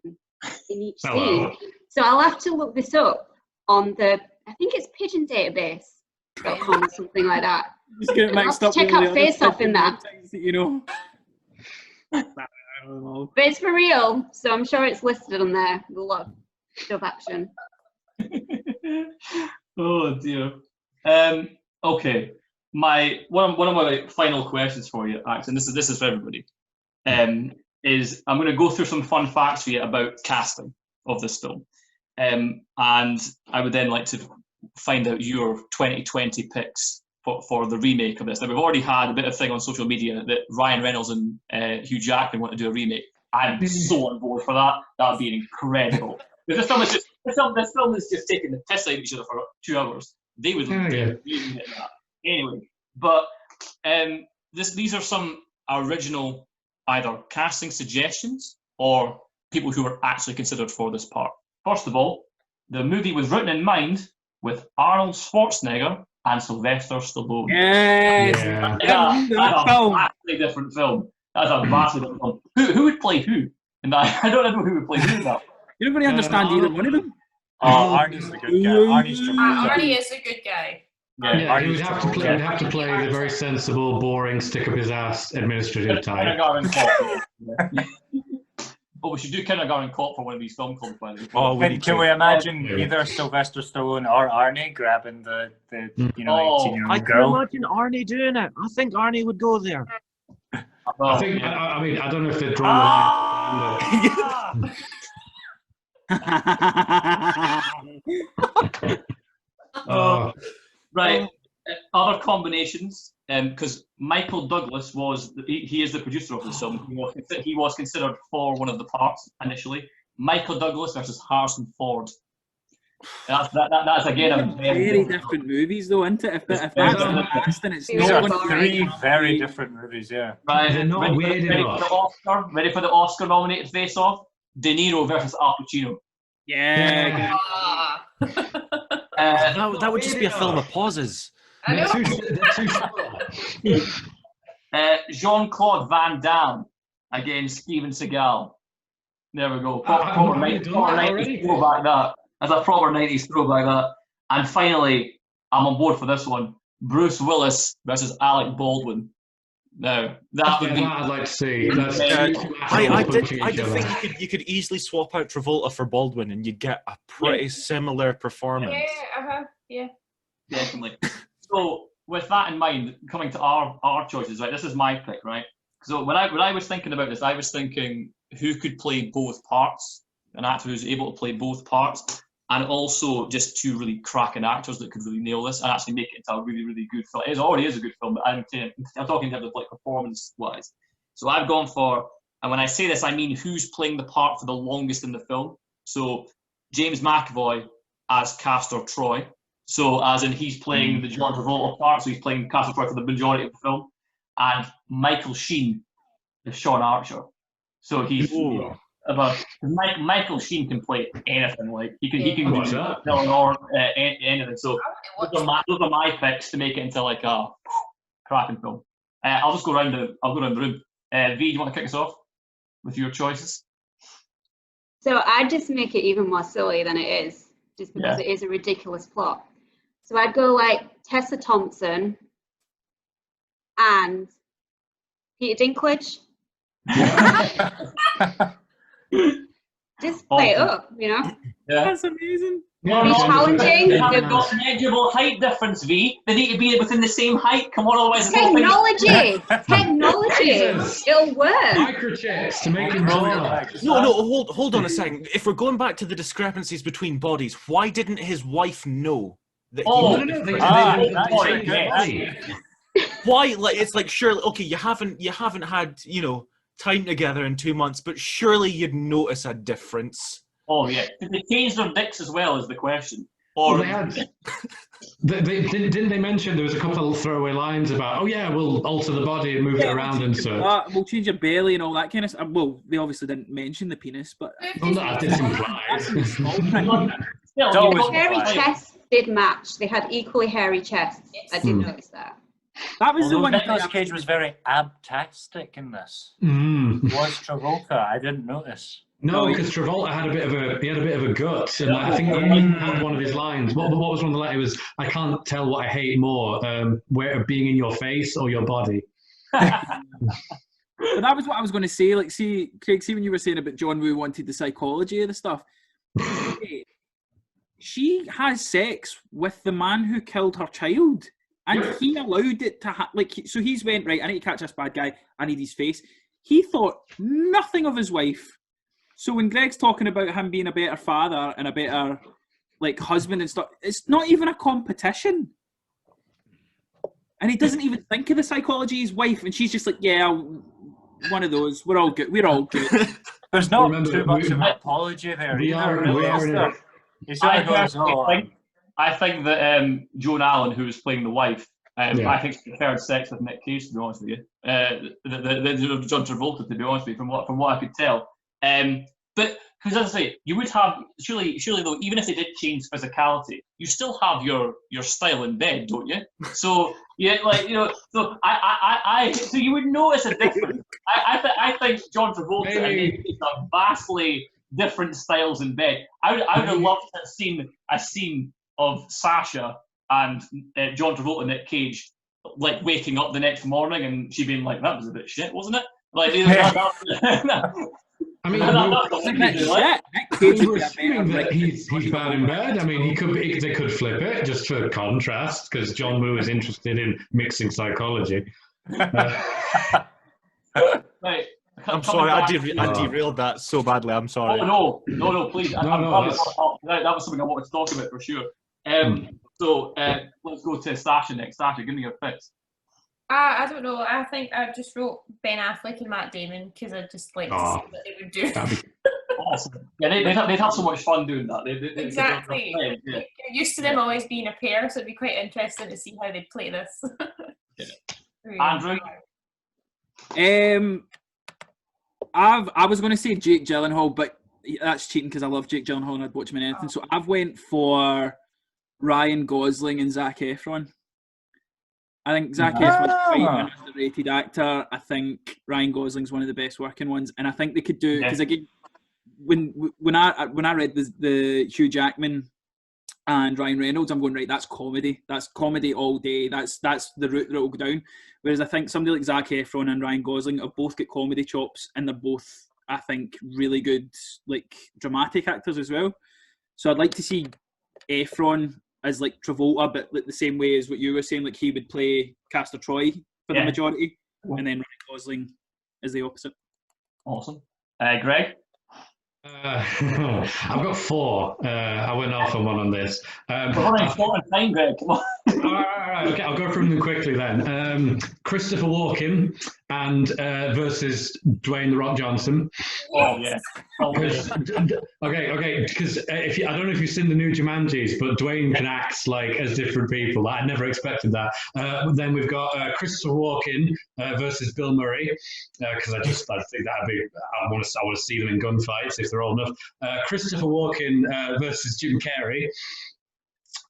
in each scene. So I'll have to look this up on I think it's pigeondatabase.com or something like that.
Just get it mixed up.
Check out Face Off in that.
You know.
But it's for real, so I'm sure it's listed on there with a lot of dove action.
Oh dear. Okay. One of my final questions for you, Ax, and this is for everybody, is I'm going to go through some fun facts for you about casting of this film, and I would then like to find out your 2020 picks for the remake of this. Now, we've already had a bit of thing on social media that Ryan Reynolds and Hugh Jackman want to do a remake. I'm so on board for that. That would be incredible. This film is just taking the piss out of each other for 2 hours. They would really hit that. Anyway, but these are some original either casting suggestions or people who were actually considered for this part. First of all, the movie was written in mind with Arnold Schwarzenegger and Sylvester Stallone.
Yes.
Yeah.
That's a vastly different film. That's a vastly different film. Who would play who? And I don't know who would play who now.
You don't really understand either one of them.
Oh, Arnie's the good guy. Arnie's Travolta.
Arnie is a good guy.
Yeah, he would have to play the very sensible, boring, stick up his ass administrative type.
Kindergarten Cop. Oh, we should do Kindergarten Cop for one of these film clubs, by the way.
Oh,
Can we imagine either Sylvester Stallone or Arnie grabbing the 18-year-old girl?
I can imagine Arnie doing it. I think Arnie would go there.
I think. I mean, I don't know if they'd drawn the line.
Right. Other combinations, because Michael Douglas he is the producer of the film. He was considered for one of the parts initially. Michael Douglas versus Harrison Ford. That's again a
very different movies, though, isn't it? If that's the past, then it's
These
not
are three very different movies, yeah.
Right.
They're not weird enough.
Ready for the Oscar nominated Face Off? De Niro versus Al Pacino.
Yeah.
Ah.
That would just be a film of pauses.
I know.
They're too short.
Jean-Claude Van Damme against Steven Seagal. There we go.
Have we done that already?
90s throwback that. That's a proper 90s throwback that. And finally, I'm on board for this one. Bruce Willis versus Alec Baldwin. Now, that would
Yeah,
be...
that I'd like to see. That's
I
two assholes punching
I
each
did
other.
think you could easily swap out Travolta for Baldwin and you'd get a pretty similar performance.
Yeah.
Definitely. So, with that in mind, coming to our choices, right? This is my pick, right? So when I was thinking about this, I was thinking who could play both parts, an actor who's able to play both parts, and also just two really cracking actors that could really nail this and actually make it into a really, really good film. It already is a good film, but I'm talking in terms of like performance-wise. So I've gone for, and when I say this, I mean who's playing the part for the longest in the film. So James McAvoy as Castor Troy. So as in he's playing the John Travolta part, so he's playing Castor Troy for the majority of the film. And Michael Sheen is Sean Archer. So he's Michael Sheen can play anything. Like he can
What's
do
that?
villain or anything. So those are my picks to make it into like a cracking film. I'll just go around the room. V, do you want to kick us off with your choices?
So I'd just make it even more silly than it is, just because it is a ridiculous plot. So I'd go like Tessa Thompson and Peter Dinklage. Just play it up, you know?
Yeah.
That's amazing.
Be challenging.
They have got a negligible height difference, V. They need to be within the same height. Come on, otherwise the whole thing-
Technology.
Jesus.
It'll work.
Microchips to make him taller.
No, hold on a second. If we're going back to the discrepancies between bodies, why didn't his wife know that
Oh,
he
No,
was
they
different?
change
yeah.
body.
Why? Like it's like surely okay, you haven't had time together in 2 months, but surely you'd notice a difference.
Oh yeah. Did they change their dicks as well? Is the question.
Well,
Or
they had. Didn't they mention there was a couple of throwaway lines about, oh yeah, we'll alter the body and move it around and such.
We'll change your belly and all that kind of stuff. Well, they obviously didn't mention the penis, but
Well, no, it's implied.
that's a small thing.
Still,
It's always
you've got-
Hairy chests did match. They had equally hairy chests. I did notice that.
That was the
Although
one.
Nicolas Cage was very abtastic in this. Was Travolta? I didn't notice.
No, because Travolta had a bit of a gut, and I think one of his lines. What was one of the lines? It was, "I can't tell what I hate more, where being in your face or your body."
But that was what I was going to say. Like, see, Craig, see when you were saying about John Woo wanted the psychology of the stuff. She has sex with the man who killed her child, and he allowed it to so he's went, right, I need to catch this bad guy, I need his face. He thought nothing of his wife. So when Greg's talking about him being a better father and a better husband and stuff, it's not even a competition. And he doesn't even think of the psychology of his wife, and she's just like, yeah, one of those. We're all good. We're all good.
There's not
Remember,
too much
we-
of an apology there.
we
either,
are-
really,
we are
is
in
there?
a-
He sort
I
of goes,
personally think that Joan Allen, who was playing the wife,
Yeah.
I think she preferred sex with Nick Cage, to be honest with you. The John Travolta, to be honest with you, from what I could tell. But because as I say, you would have surely though, even if they did change physicality, you still have your style in bed, don't you? So yeah, so so you would notice a difference. I think John Travolta and Nick Cage have vastly different styles in bed. I would have loved to have seen a scene of Sasha and John Travolta and Nick Cage waking up the next morning and she being like, that was a bit shit, wasn't it?
I mean,
Cage
we're
would be a
assuming
better
that he's bad in bed. I mean, they could flip it just for contrast, because John Woo is interested in mixing psychology.
Right.
I'm sorry, I derailed that so badly. I'm sorry.
Oh no, please. That was something I wanted to talk about for sure. So let's go to Sasha next. Sasha, give me your picks.
I don't know. I think I just wrote Ben Affleck and Matt Damon because I just like to see what they would do.
Awesome. Yeah, they'd have so much fun doing that.
Exactly.
Yeah.
You're used to them always being a pair, so it'd be quite interesting to see how they'd play this.
Andrew?
I was going to say Jake Gyllenhaal, but that's cheating because I love Jake Gyllenhaal and I'd watch him in anything. So I've went for Ryan Gosling and Zac Efron. I think Zac Efron's quite an underrated actor. I think Ryan Gosling's one of the best working ones, and I think they could do because again, when I read the Hugh Jackman and Ryan Reynolds, I'm going right. That's comedy. That's comedy all day. That's the route that it'll go down. Whereas I think somebody like Zac Efron and Ryan Gosling have both got comedy chops, and they're both, I think, really good like dramatic actors as well. So I'd like to see Efron as like Travolta, but like the same way as what you were saying, like he would play Castor Troy for the majority, and then Ryan Gosling as the opposite.
Awesome. Greg?
I've got 4. I went off on one on this.
We're running short on time, Greg. Come on.
All right. Okay, I'll go through them quickly then. Christopher Walken and versus Dwayne "The Rock" Johnson.
Oh yeah.
Okay. Because I don't know if you've seen the new Jumanjis, but Dwayne can act like as different people. I never expected that. Then we've got Christopher Walken versus Bill Murray, because I think that'd be. I want to see them in gunfights if they're old enough. Christopher Walken versus Jim Carrey.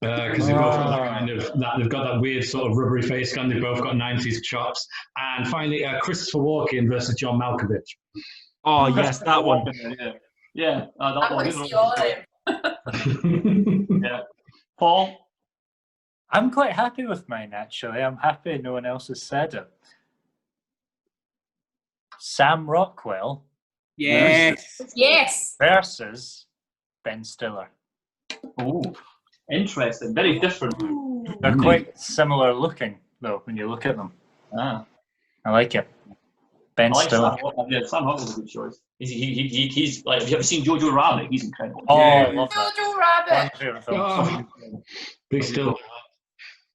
Because they've both got that kind of they've got that weird sort of rubbery face, and they've both got 90s chops. And finally, Christopher Walken versus John Malkovich.
Oh yes, that one.
Yeah,
I
that
want
one.
to see all of them.
Yeah. Paul?
I'm quite happy with mine, actually. I'm happy no one else has said it. Sam Rockwell
Yes.
versus Ben Stiller.
Oh, interesting. Very different.
They're quite similar looking, though, when you look at them.
Ah.
I like it. Ben
I like
Stiller.
Sam Rockwell's a good choice. He's like, have you ever seen Jojo Rabbit? He's incredible.
Oh, I love that.
Jojo Rabbit.
One of my favourite films.
Big Still.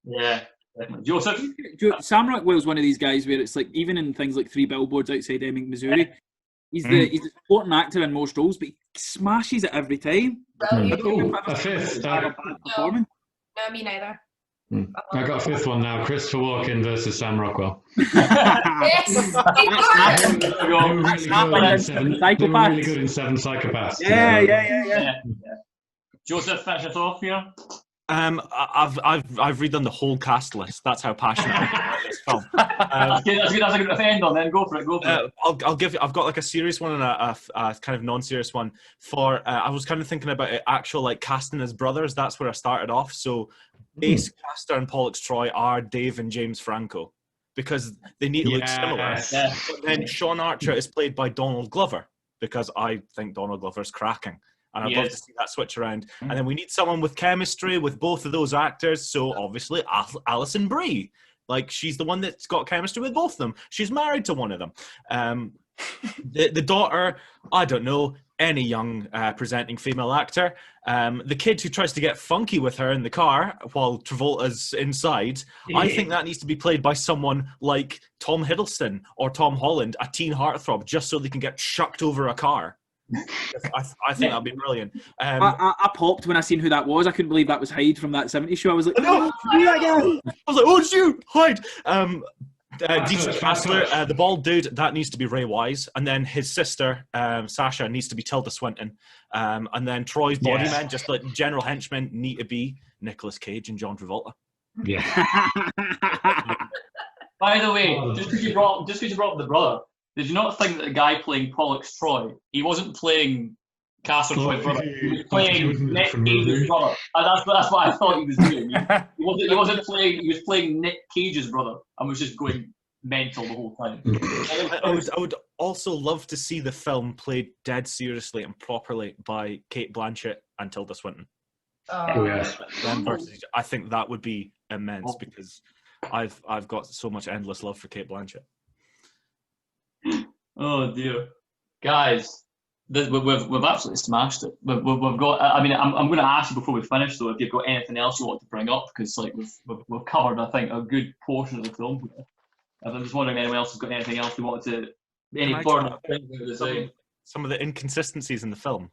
Yeah. Definitely. Joseph?
Sam Rockwell's one of these guys where it's like, even in things like 3 Billboards Outside Ebbing, Missouri, he's the supporting actor in most roles, but he smashes it every time.
Oh, a fifth.
Performance.
No, me neither.
I got a 5th one now. Christopher Walken versus Sam Rockwell.
Yes.
They were really good in Seven Psychopaths.
Yeah.
Joseph, finish us off here.
I've redone the whole cast list. That's how passionate I am about this film.
That's good. That's a good end on. Then go for it.
I'll give you. I've got like a serious one and a kind of non-serious one. For I was kind of thinking about it, actual like casting as brothers. That's where I started off. So base Castor and Pollux Troy are Dave and James Franco, because they need to look similar.
Yeah.
But then Sean Archer is played by Donald Glover, because I think Donald Glover's cracking. And I'd love to see that switch around. And then we need someone with chemistry with both of those actors. So obviously, Alison Brie. Like, she's the one that's got chemistry with both of them. She's married to one of them. The daughter, I don't know, any young presenting female actor. The kid who tries to get funky with her in the car while Travolta's inside, I think that needs to be played by someone like Tom Hiddleston or Tom Holland, a teen heartthrob, just so they can get chucked over a car. I think that'd be brilliant.
I popped when I seen who that was. I couldn't believe that was Hyde from that 70s show. I was like,
no, I was like, oh, it's you, Hyde. Dietrich Hassler, the bald dude, that needs to be Ray Wise, and then his sister Sasha needs to be Tilda Swinton, and then Troy's body men, just like general henchmen, need to be Nicolas Cage and John Travolta.
Yeah.
By the way, just because you brought up the brother, did you not think that the guy playing Pollux Troy, he wasn't playing Castor Troy's brother, he was playing Nick Cage's brother? And that's what I thought he was doing. He wasn't playing. He was playing Nick Cage's brother, and was just going mental the whole time.
I would also love to see the film played dead seriously and properly by Cate Blanchett and Tilda Swinton.
Oh yes.
I think that would be immense, because I've got so much endless love for Cate Blanchett.
Oh dear, guys, we've absolutely smashed it. We've got. I mean, I'm going to ask you before we finish, though, if you've got anything else you want to bring up, because like we've covered, I think, a good portion of the film. I'm just wondering if anyone else has got anything else they want to. Any further things to say?
Some of the inconsistencies in the film.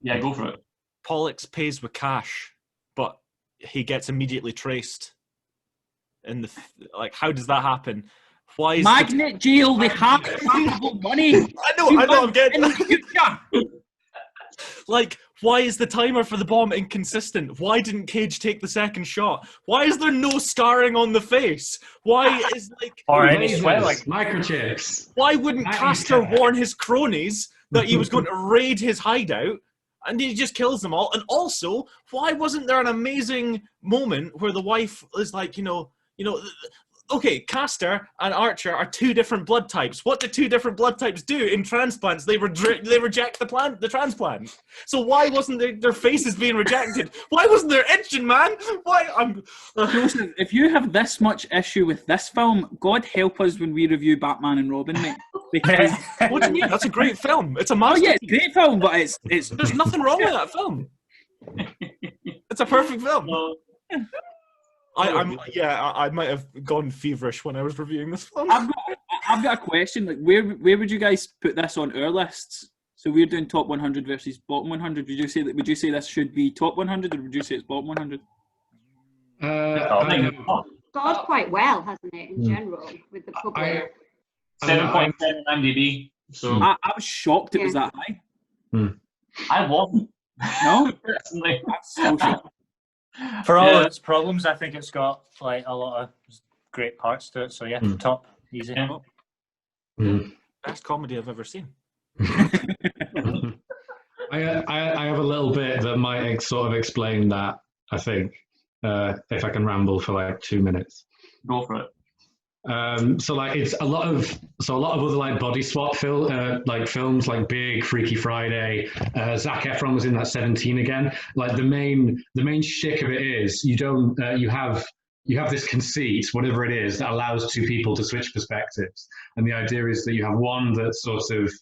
Yeah, go for it.
Pollux pays with cash, but he gets immediately traced. How does that happen? Why is
Magnet Jail? They have valuable money.
I know. I'm getting. Like, why is the timer for the bomb inconsistent? Why didn't Cage take the second shot? Why is there no scarring on the face? Why is
Or any
Lasers,
swelling.
microchips.
why wouldn't
That is
Castor
correct.
warn his cronies that he was going to raid his hideout? And he just kills them all. And also, why wasn't there an amazing moment where the wife is like, okay, Castor and Archer are two different blood types. What do two different blood types do in transplants? They reject the transplant. So why wasn't their faces being rejected? Why wasn't there itching, man? Why?
Joseph, if you have this much issue with this film, God help us when we review Batman and Robin, mate. Because
What do you mean? That's a great film. It's a
oh
masterpiece.
yeah, it's a great film, but it's
There's nothing wrong with that film. It's a perfect film. I might have gone feverish when I was reviewing this film.
I've got a question. Like, where would you guys put this on our lists? So we're doing top 100 versus bottom 100. Would you say this should be top 100, or would you say it's bottom 100?
Scored quite well, hasn't it, in general, with the public?
7.7 on IMDb. So
I was shocked it was that high.
I wasn't.
No,
Personally.
that's so shocked.
For all
Yeah.
its problems, I think it's got like a lot of great parts to it. So yeah, top, easy.
Yeah.
Best comedy I've ever seen.
I have a little bit that might sort of explain that, I think, if I can ramble for like 2 minutes.
Go for it.
So like it's a lot of other like body swap films like Big, Freaky Friday. Zac Efron was in that 17 again. Like the main shtick of it is you have this conceit, whatever it is, that allows two people to switch perspectives, and the idea is that you have one that sort of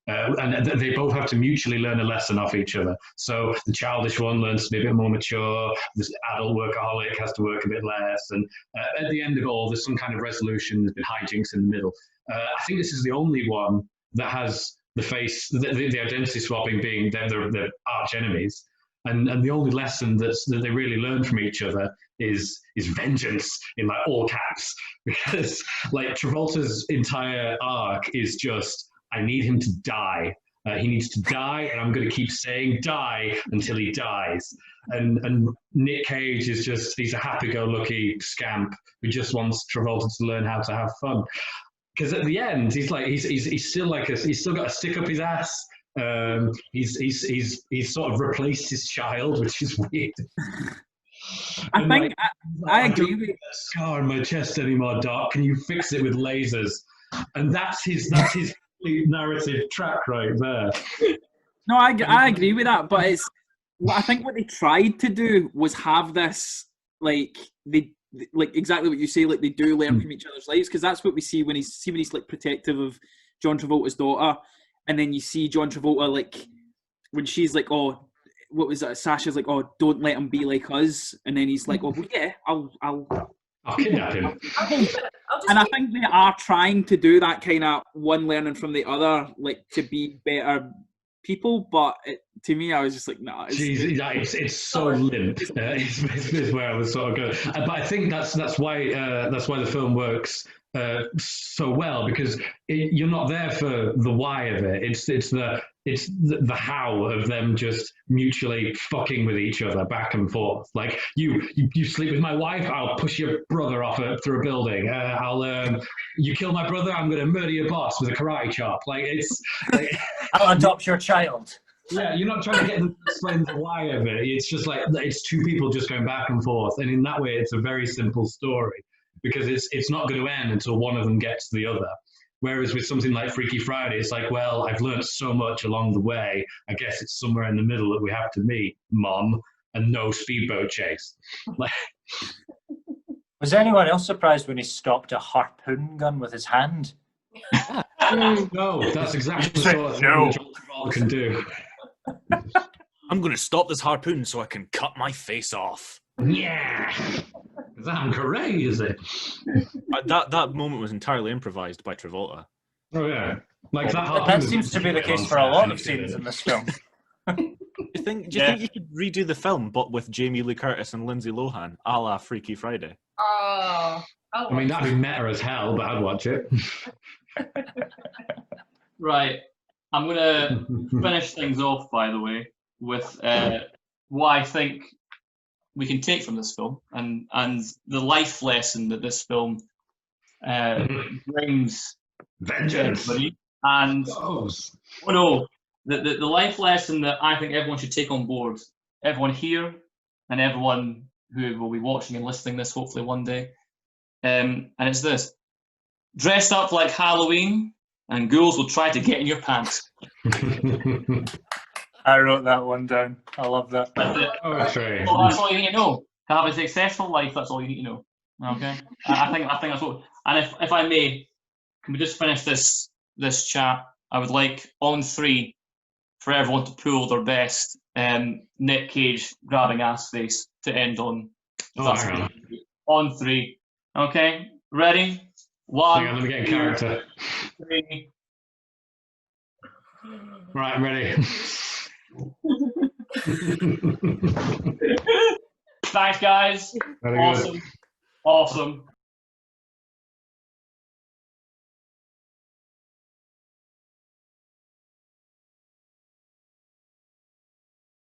and they both have to mutually learn a lesson off each other. So the childish one learns to be a bit more mature, this adult workaholic has to work a bit less, and at the end of it all, there's some kind of resolution, there's been hijinks in the middle. I think this is the only one that has the identity swapping being their arch enemies. And the only lesson that they really learn from each other is vengeance, in like all caps, because like Travolta's entire arc is just, I need him to die. He needs to die, and I'm going to keep saying die until he dies. And Nick Cage is he's a happy-go-lucky scamp who just wants Travolta to learn how to have fun. Because at the end, he's still he's still got a stick up his ass. He's sort of replaced his child, which is weird.
I agree with
that scar on my chest anymore, Doc. Can you fix it with lasers? And that's his narrative track right there.
No, I agree with that, but I think what they tried to do was have this like exactly what you say, like they do learn from each other's lives, because that's what we see when he's like protective of John Travolta's daughter, and then you see John Travolta like when she's like, oh, what was that? Sasha's like, oh, don't let him be like us, and then he's like, oh, well, yeah,
I'll kidnap him.
And I think they are trying to do that kind of one learning from the other, like to be better people. But to me, I was just like, nah.
It's so limp. Is where I was sort of going. But I think that's why the film works so well, because you're not there for the why of it. It's the how of them just mutually fucking with each other back and forth. Like you sleep with my wife, I'll push your brother off through a building. You kill my brother, I'm going to murder your boss with a karate chop. Like it's like,
I'll adopt your child.
Yeah, you're not trying to get them to explain the why of it. It's just like it's two people just going back and forth, and in that way, it's a very simple story, because it's not going to end until one of them gets the other. Whereas with something like Freaky Friday, it's like, well, I've learned so much along the way. I guess it's somewhere in the middle that we have to meet, Mom, and no speedboat chase.
Was anyone else surprised when he stopped a harpoon gun with his hand?
No, that's exactly the sort of thing that John Travolta can do.
I'm going to stop this harpoon so I can cut my face off.
Yeah. That's crazy.
That moment was entirely improvised by Travolta.
Oh yeah, like
that seems to be the case for a lot of scenes in this film.
Do you think you could redo the film, but with Jamie Lee Curtis and Lindsay Lohan, a la Freaky Friday?
Oh.
I mean, that'd be meta as hell, but I'd watch it.
Right. I'm going to finish things off, by the way, with what I think we can take from this film and the life lesson that this film brings to
Vengeance.
everybody. And
Those.
oh no, the life lesson that I think everyone should take on board, everyone here and everyone who will be watching and listening this hopefully one day, and it's this: dress up like Halloween and ghouls will try to get in your pants.
I wrote that one down. I love that.
That's it.
Poetry.
Well, that's all you need to know. To have a successful life, that's all you need to know. Okay? I think that's what. And if I may, can we just finish this chat? I would like on 3 for everyone to pull their best Nick Cage grabbing ass face to end on.
Oh, hang on.
On 3. Okay? Ready? 1.
Hang on, let me get in character.
3.
Right, I'm ready.
Thanks, guys.
Very good.
Awesome. Awesome.